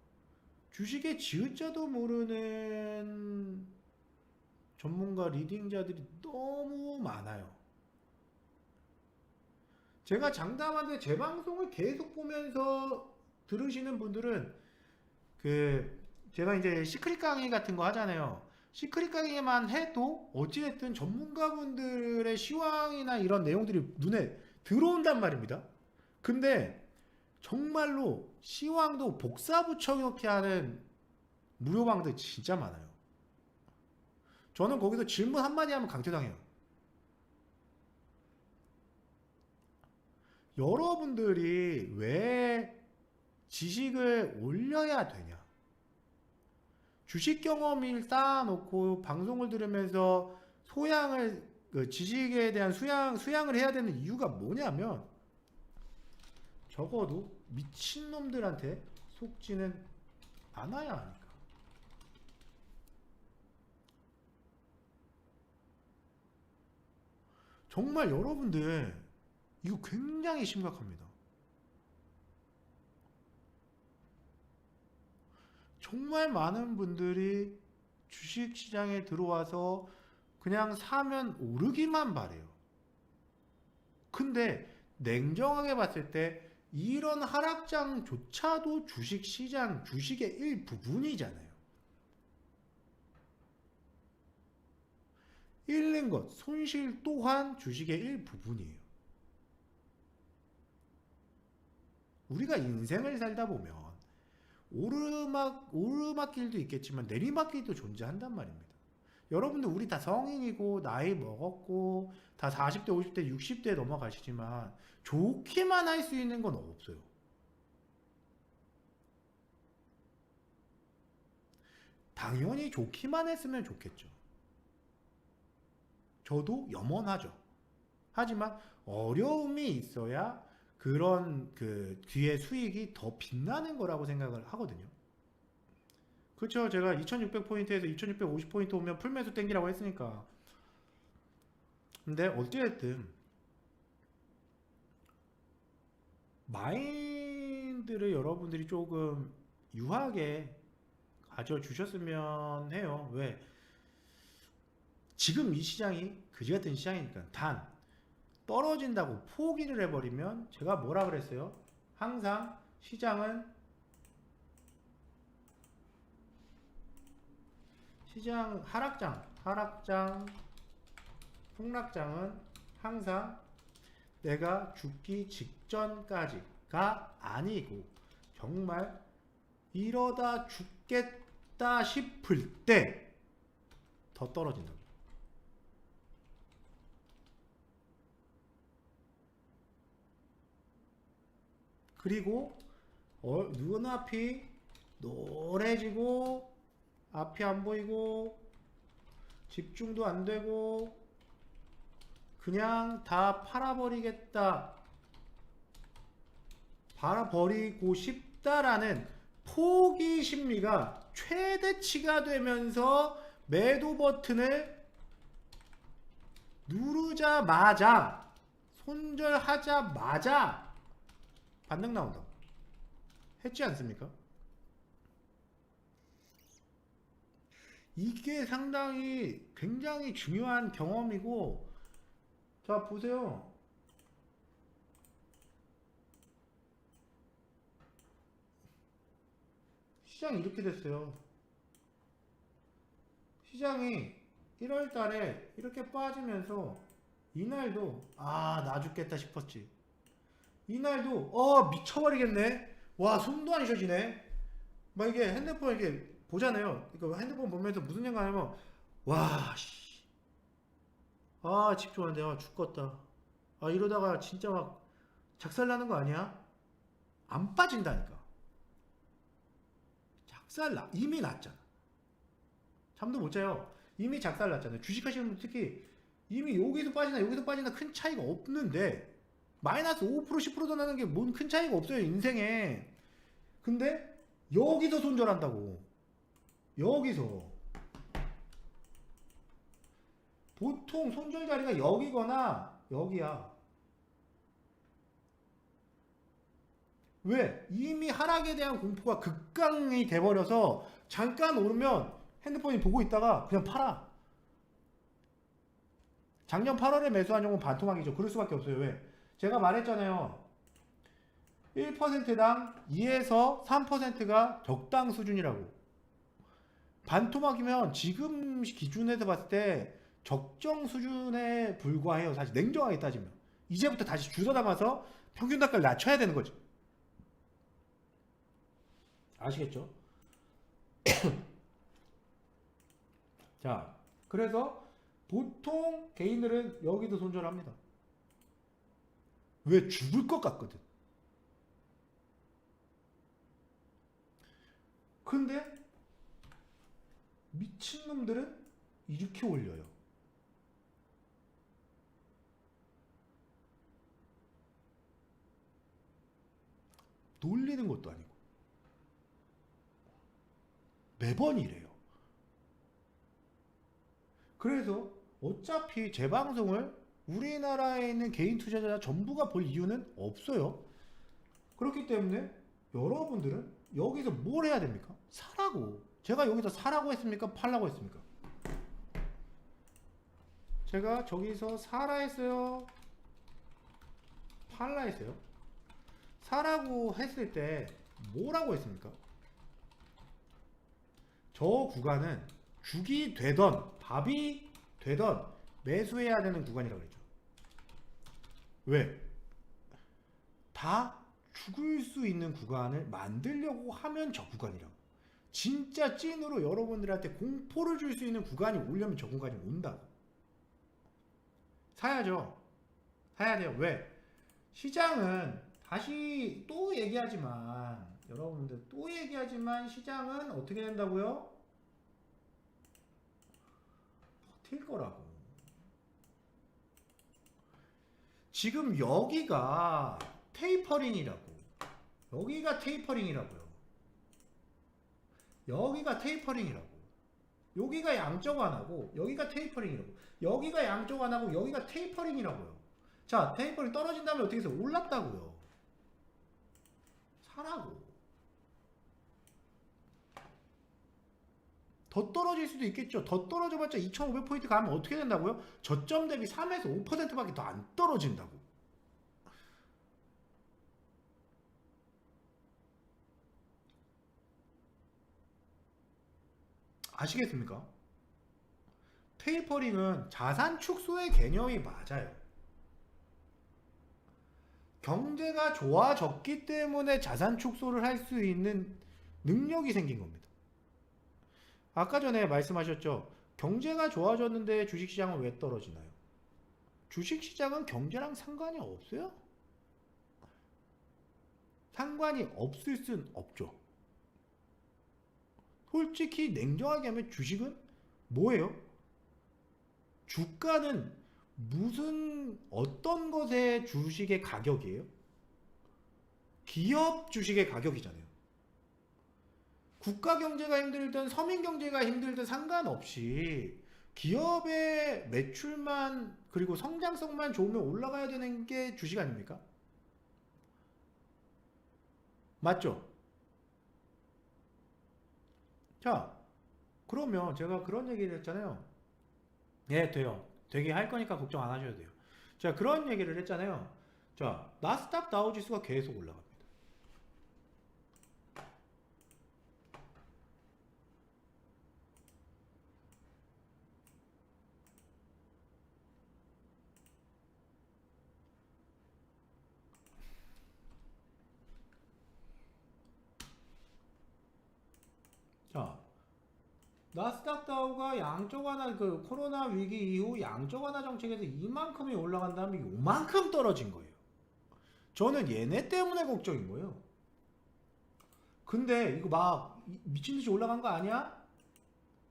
주식의 지읒자도 모르는 전문가 리딩자들이 너무 많아요. 제가 장담하는데 제 방송을 계속 보면서 들으시는 분들은 제가 이제 시크릿 강의 같은 거 하잖아요. 시크릿 강의만 해도 어찌됐든 전문가분들의 시황이나 이런 내용들이 눈에 들어온단 말입니다. 근데 정말로 시황도 복사 붙여넣기 하는 무료방들 진짜 많아요. 저는 거기서 질문 한마디 하면 강퇴당해요. 여러분들이 왜 지식을 올려야 되냐? 주식 경험을 쌓아놓고 방송을 들으면서 지식에 대한 수양을 해야 되는 이유가 뭐냐면 적어도 미친놈들한테 속지는 않아야 하니까. 정말 여러분들 이거 굉장히 심각합니다. 정말 많은 분들이 주식시장에 들어와서 그냥 사면 오르기만 바래요. 근데 냉정하게 봤을 때 이런 하락장조차도 주식시장, 주식의 일부분이잖아요. 잃는 것, 손실 또한 주식의 일부분이에요. 우리가 인생을 살다 보면 오르막길도 있겠지만 내리막길도 존재한단 말입니다. 여러분들 우리 다 성인이고 나이 먹었고 다 40대, 50대, 60대에 넘어가시지만 좋기만 할 수 있는 건 없어요. 당연히 좋기만 했으면 좋겠죠. 저도 염원하죠. 하지만 어려움이 있어야 그런 뒤에 수익이 더 빛나는 거라고 생각을 하거든요. 그렇죠. 제가 2600포인트에서 2650포인트 오면 풀매수 땡기라고 했으니까. 근데 어찌됐든 마인드를 여러분들이 조금 유하게 가져주셨으면 해요. 왜? 지금 이 시장이 그지같은 시장이니까. 단 떨어진다고 포기를 해버리면 제가 뭐라 그랬어요? 항상 시장 하락장, 폭락장은 항상 내가 죽기 직전까지가 아니고 정말 이러다 죽겠다 싶을 때 더 떨어진다. 그리고 눈앞이 노래지고 앞이 안 보이고 집중도 안 되고 그냥 다 팔아버리겠다, 팔아버리고 싶다라는 포기 심리가 최대치가 되면서 매도 버튼을 누르자마자, 손절하자마자 반등 나온다. 했지 않습니까? 이게 상당히 굉장히 중요한 경험이고, 자 보세요. 시장이 이렇게 됐어요. 시장이 1월 달에 이렇게 빠지면서 이날도 나 죽겠다 싶었지. 이날도 미쳐버리겠네. 와, 숨도 안 쉬어지네. 막 이게 핸드폰 이렇게 보잖아요. 그러니까 핸드폰 보면서 무슨 생각하냐면, 와, 씨, 집중하는데 죽겠다. 이러다가 진짜 막 작살나는 거 아니야? 안 빠진다니까. 작살나. 이미 났잖아. 잠도 못 자요. 이미 작살났잖아요. 주식하시는 분 특히 이미 여기서 빠지나 큰 차이가 없는데 마이너스 5% 10%도 나는 게 뭔 큰 차이가 없어요 인생에. 근데 여기서 손절한다고. 여기서 보통 손절 자리가 여기거나 여기야. 왜? 이미 하락에 대한 공포가 극강이 돼버려서 잠깐 오르면 핸드폰이 보고 있다가 그냥 팔아. 작년 8월에 매수한 종은 반토막이죠. 그럴 수밖에 없어요. 왜? 제가 말했잖아요. 1%당 2에서 3%가 적당 수준이라고. 반토막이면 지금 기준에서 봤을 때 적정 수준에 불과해요. 사실 냉정하게 따지면. 이제부터 다시 주워 담아서 평균 단가를 낮춰야 되는 거죠. 아시겠죠? 자, 그래서 보통 개인들은 여기도 손절합니다. 왜? 죽을 것 같거든. 근데 미친놈들은 이렇게 올려요. 놀리는 것도 아니고 매번 이래요. 그래서 어차피 제 방송을 우리나라에 있는 개인 투자자 전부가 볼 이유는 없어요. 그렇기 때문에 여러분들은 여기서 뭘 해야 됩니까? 사라고. 제가 여기서 사라고 했습니까? 팔라고 했습니까? 제가 저기서 사라 했어요? 팔라 했어요? 사라고 했을 때 뭐라고 했습니까? 저 구간은 죽이 되던 밥이 되던 매수해야 되는 구간이라고 그랬죠. 왜? 다 죽을 수 있는 구간을 만들려고 하면 저 구간이라고. 진짜 찐으로 여러분들한테 공포를 줄 수 있는 구간이 오려면 저 구간이 온다고. 사야죠. 사야 돼요. 왜? 시장은 다시 또 얘기하지만 여러분들 또 얘기하지만 시장은 어떻게 된다고요? 버틸 거라고. 지금 여기가 테이퍼링이라고. 여기가 테이퍼링이라고요. 여기가 테이퍼링이라고. 여기가 양적 완화고 여기가 테이퍼링이라고. 여기가 양적 완화고 여기가 테이퍼링이라고요. 자, 테이퍼링 떨어진 다음에 어떻게 해서 올랐다고요. 사라고. 더 떨어질 수도 있겠죠. 더 떨어져봤자 2500포인트 가면 어떻게 된다고요? 저점 대비 3에서 5%밖에 더 안 떨어진다고. 아시겠습니까? 테이퍼링은 자산 축소의 개념이 맞아요. 경제가 좋아졌기 때문에 자산 축소를 할 수 있는 능력이 생긴 겁니다. 아까 전에 말씀하셨죠. 경제가 좋아졌는데 주식시장은 왜 떨어지나요? 주식시장은 경제랑 상관이 없어요. 상관이 없을 순 없죠. 솔직히 냉정하게 하면 주식은 뭐예요? 주가는 무슨 어떤 것의 주식의 가격이에요? 기업 주식의 가격이잖아요. 국가 경제가 힘들든 서민 경제가 힘들든 상관없이 기업의 매출만 그리고 성장성만 좋으면 올라가야 되는 게 주식 아닙니까? 맞죠? 자, 그러면 제가 그런 얘기를 했잖아요. 예, 돼요. 되게 할 거니까 걱정 안 하셔도 돼요. 자, 그런 얘기를 했잖아요. 자, 나스닥 다우 지수가 계속 올라갑니다. 자, 나스닥 다우가 양적 완화 그 코로나 위기 이후 양적 완화 정책에서 이만큼이 올라간 다음에 요만큼 떨어진 거예요. 저는 얘네 때문에 걱정인 거예요. 근데 이거 막 미친 듯이 올라간 거 아니야?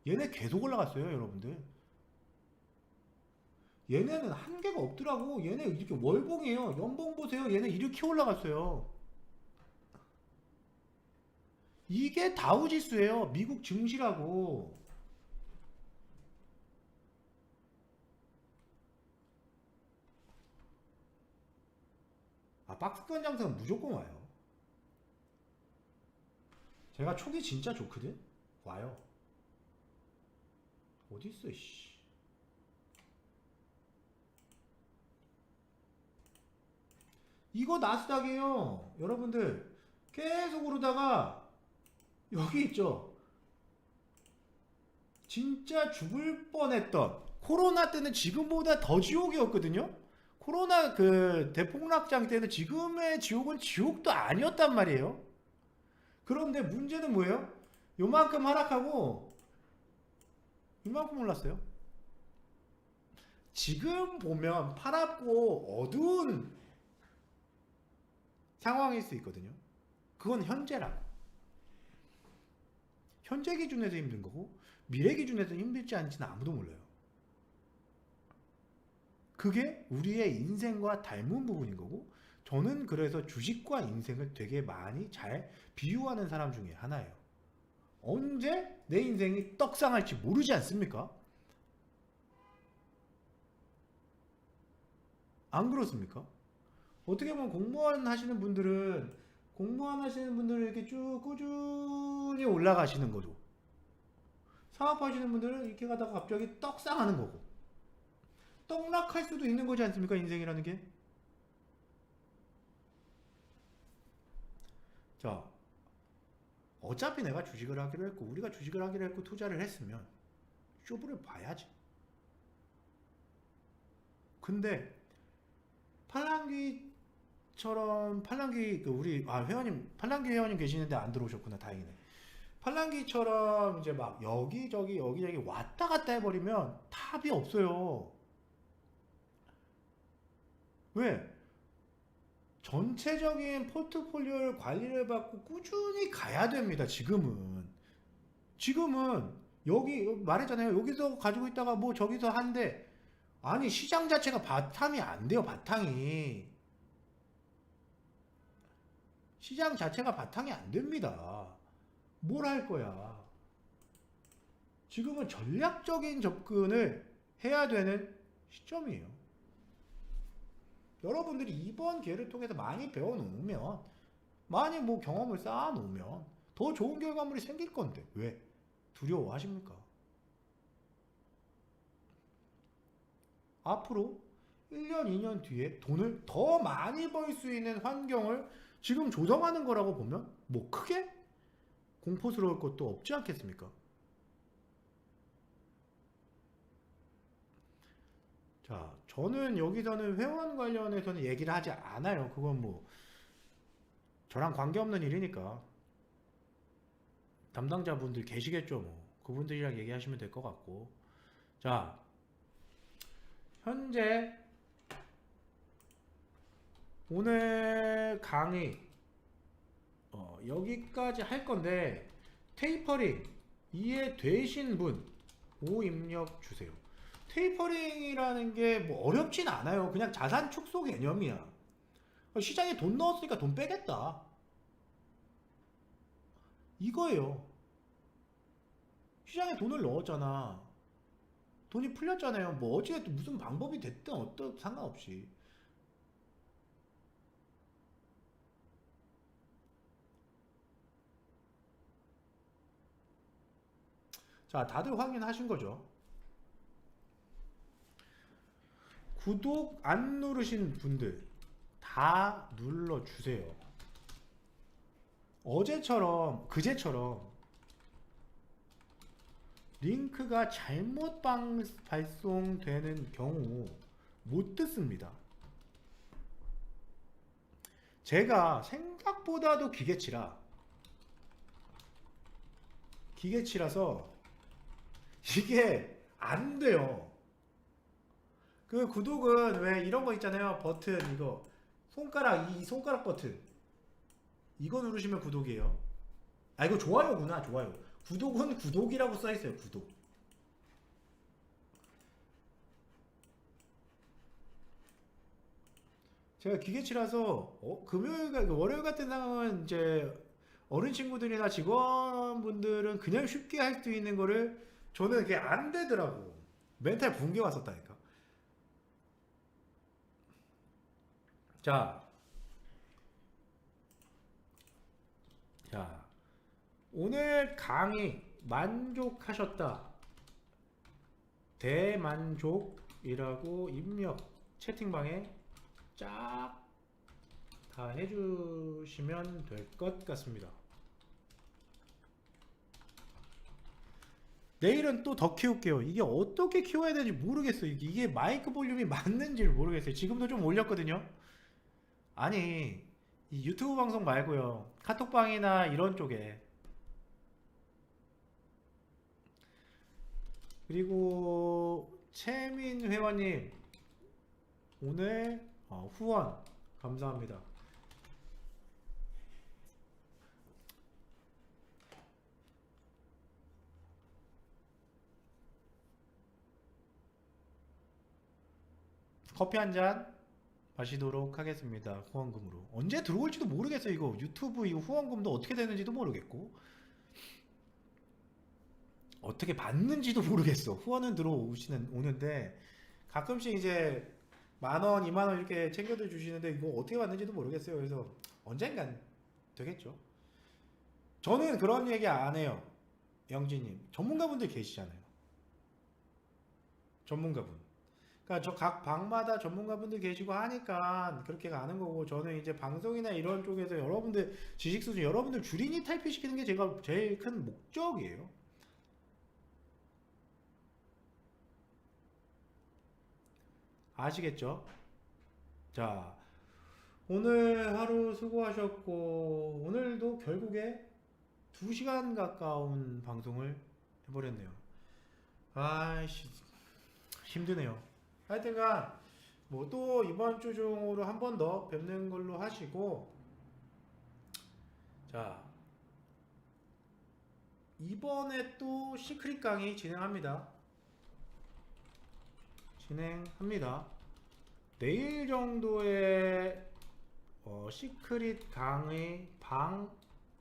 얘네 계속 올라갔어요, 여러분들. 얘네는 한계가 없더라고. 얘네 이렇게 월봉이에요. 연봉 보세요. 얘네 이렇게 올라갔어요. 이게 다우지수예요. 미국 증시라고. 아, 박스권 장세는 무조건 와요. 제가 촉이 진짜 좋거든. 와요. 어디 있어, 씨. 이거 나스닥이에요. 여러분들 계속 오르다가 여기 있죠. 진짜 죽을 뻔했던 코로나 때는 지금보다 더 지옥이었거든요. 코로나 그 대폭락장 때는 지금의 지옥은 지옥도 아니었단 말이에요. 그런데 문제는 뭐예요? 요만큼 하락하고 이만큼 올랐어요. 지금 보면 파랗고 어두운 상황일 수 있거든요. 그건 현재라고. 현재 기준에서 힘든 거고 미래 기준에서 힘들지 않지는 아무도 몰라요. 그게 우리의 인생과 닮은 부분인 거고, 저는 그래서 주식과 인생을 되게 많이 잘 비유하는 사람 중에 하나예요. 언제 내 인생이 떡상할지 모르지 않습니까? 안 그렇습니까? 어떻게 보면 공무원 하시는 분들은 이렇게 쭉 꾸준히 올라가시는 거죠. 사업하시는 분들은 이렇게 가다가 갑자기 떡상하는 거고, 떡락할 수도 있는 거지 않습니까? 인생이라는 게. 자, 어차피 내가 주식을 하기로 했고 우리가 주식을 하기로 했고 투자를 했으면 쇼부를 봐야지. 근데 팔랑귀처럼 우리 회원님 팔랑귀 회원님 계시는데 안 들어오셨구나. 다행이네. 팔랑귀처럼 이제 막 여기저기 왔다 갔다 해버리면 답이 없어요. 왜? 전체적인 포트폴리오를 관리를 받고 꾸준히 가야 됩니다. 지금은 여기 말했잖아요. 여기서 가지고 있다가 뭐 저기서 한대. 아니 시장 자체가 바탕이 안 돼요. 시장 자체가 바탕이 안 됩니다. 뭘 할 거야. 지금은 전략적인 접근을 해야 되는 시점이에요. 여러분들이 이번 기회를 통해서 많이 배워놓으면, 많이 뭐 경험을 쌓아놓으면 더 좋은 결과물이 생길 건데 왜 두려워하십니까? 앞으로 1년, 2년 뒤에 돈을 더 많이 벌 수 있는 환경을 지금 조성하는 거라고 보면 뭐 크게 공포스러울 것도 없지 않겠습니까? 자, 저는 여기서는 회원 관련해서는 얘기를 하지 않아요. 그건 뭐 저랑 관계없는 일이니까 담당자분들 계시겠죠. 뭐 그분들이랑 얘기하시면 될 것 같고. 자, 현재 오늘 강의 여기까지 할 건데, 테이퍼링 이해되신 분 O 입력 주세요. 테이퍼링이라는 게 뭐 어렵진 않아요. 그냥 자산 축소 개념이야. 시장에 돈 넣었으니까 돈 빼겠다, 이거예요. 시장에 돈을 넣었잖아. 돈이 풀렸잖아요. 뭐 어찌됐든 무슨 방법이 됐든 어떤 상관없이. 자, 다들 확인하신 거죠? 구독 안 누르신 분들 다 눌러주세요. 어제처럼 그제처럼 링크가 잘못 발송되는 경우 못 듣습니다. 제가 생각보다도 기계치라서 이게 안 돼요. 그 구독은 왜 이런 거 있잖아요. 버튼 이거 이 손가락 버튼 이거 누르시면 구독이에요. 아, 이거 좋아요구나. 좋아요. 구독은 구독이라고 써있어요. 구독. 제가 기계치라서 월요일 같은 상황은 이제 어린 친구들이나 직원분들은 그냥 쉽게 할 수 있는 거를 저는 그게 안 되더라고. 멘탈 붕괴 왔었다니까. 자, 자, 오늘 강의 만족하셨다. 대만족이라고 입력 채팅방에 쫙 다 해주시면 될 것 같습니다. 내일은 또 더 키울게요. 이게 어떻게 키워야 되는지 모르겠어요. 이게 마이크 볼륨이 맞는지를 모르겠어요. 지금도 좀 올렸거든요. 아니, 이 유튜브 방송 말고요. 카톡방이나 이런 쪽에. 그리고 최민 회원님 오늘 후원 감사합니다. 커피 한 잔 마시도록 하겠습니다. 후원금으로. 언제 들어올지도 모르겠어요. 이거 유튜브 이거 후원금도 어떻게 되는지도 모르겠고 어떻게 받는지도 모르겠어. 후원은 오는데 가끔씩 이제 10,000원, 20,000원 이렇게 챙겨들 주시는데 이거 어떻게 받는지도 모르겠어요. 그래서 언젠간 되겠죠. 저는 그런 얘기 안 해요. 영진님 전문가분들 계시잖아요. 전문가분. 그러니까 저 각 방마다 전문가분들 계시고 하니까 그렇게 가는 거고 저는 이제 방송이나 이런 쪽에서 여러분들 지식 수준 여러분들 주린이 탈피시키는 게 제가 제일 큰 목적이에요. 아시겠죠? 자, 오늘 하루 수고하셨고 오늘도 결국에 2시간 가까운 방송을 해버렸네요. 아이씨 힘드네요. 하여튼간 뭐 또 이번 주 중으로 한 번 더 뵙는 걸로 하시고 자 이번에 또 시크릿 강의 진행합니다. 내일 정도에 시크릿 강의 방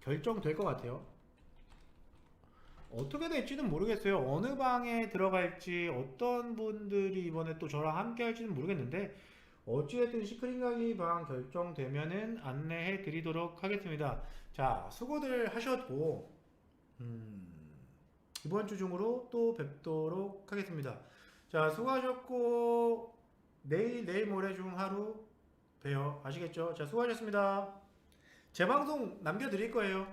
결정될 것 같아요. 어떻게 될지는 모르겠어요. 어느 방에 들어갈지 어떤 분들이 이번에 또 저랑 함께 할지는 모르겠는데 어찌됐든 시크릿 강의 방 결정되면은 안내해 드리도록 하겠습니다. 자 수고들 하셨고 이번 주 중으로 또 뵙도록 하겠습니다. 자 수고하셨고 내일 모레 중 하루 봬요. 아시겠죠? 자 수고하셨습니다. 제 방송 남겨드릴 거예요.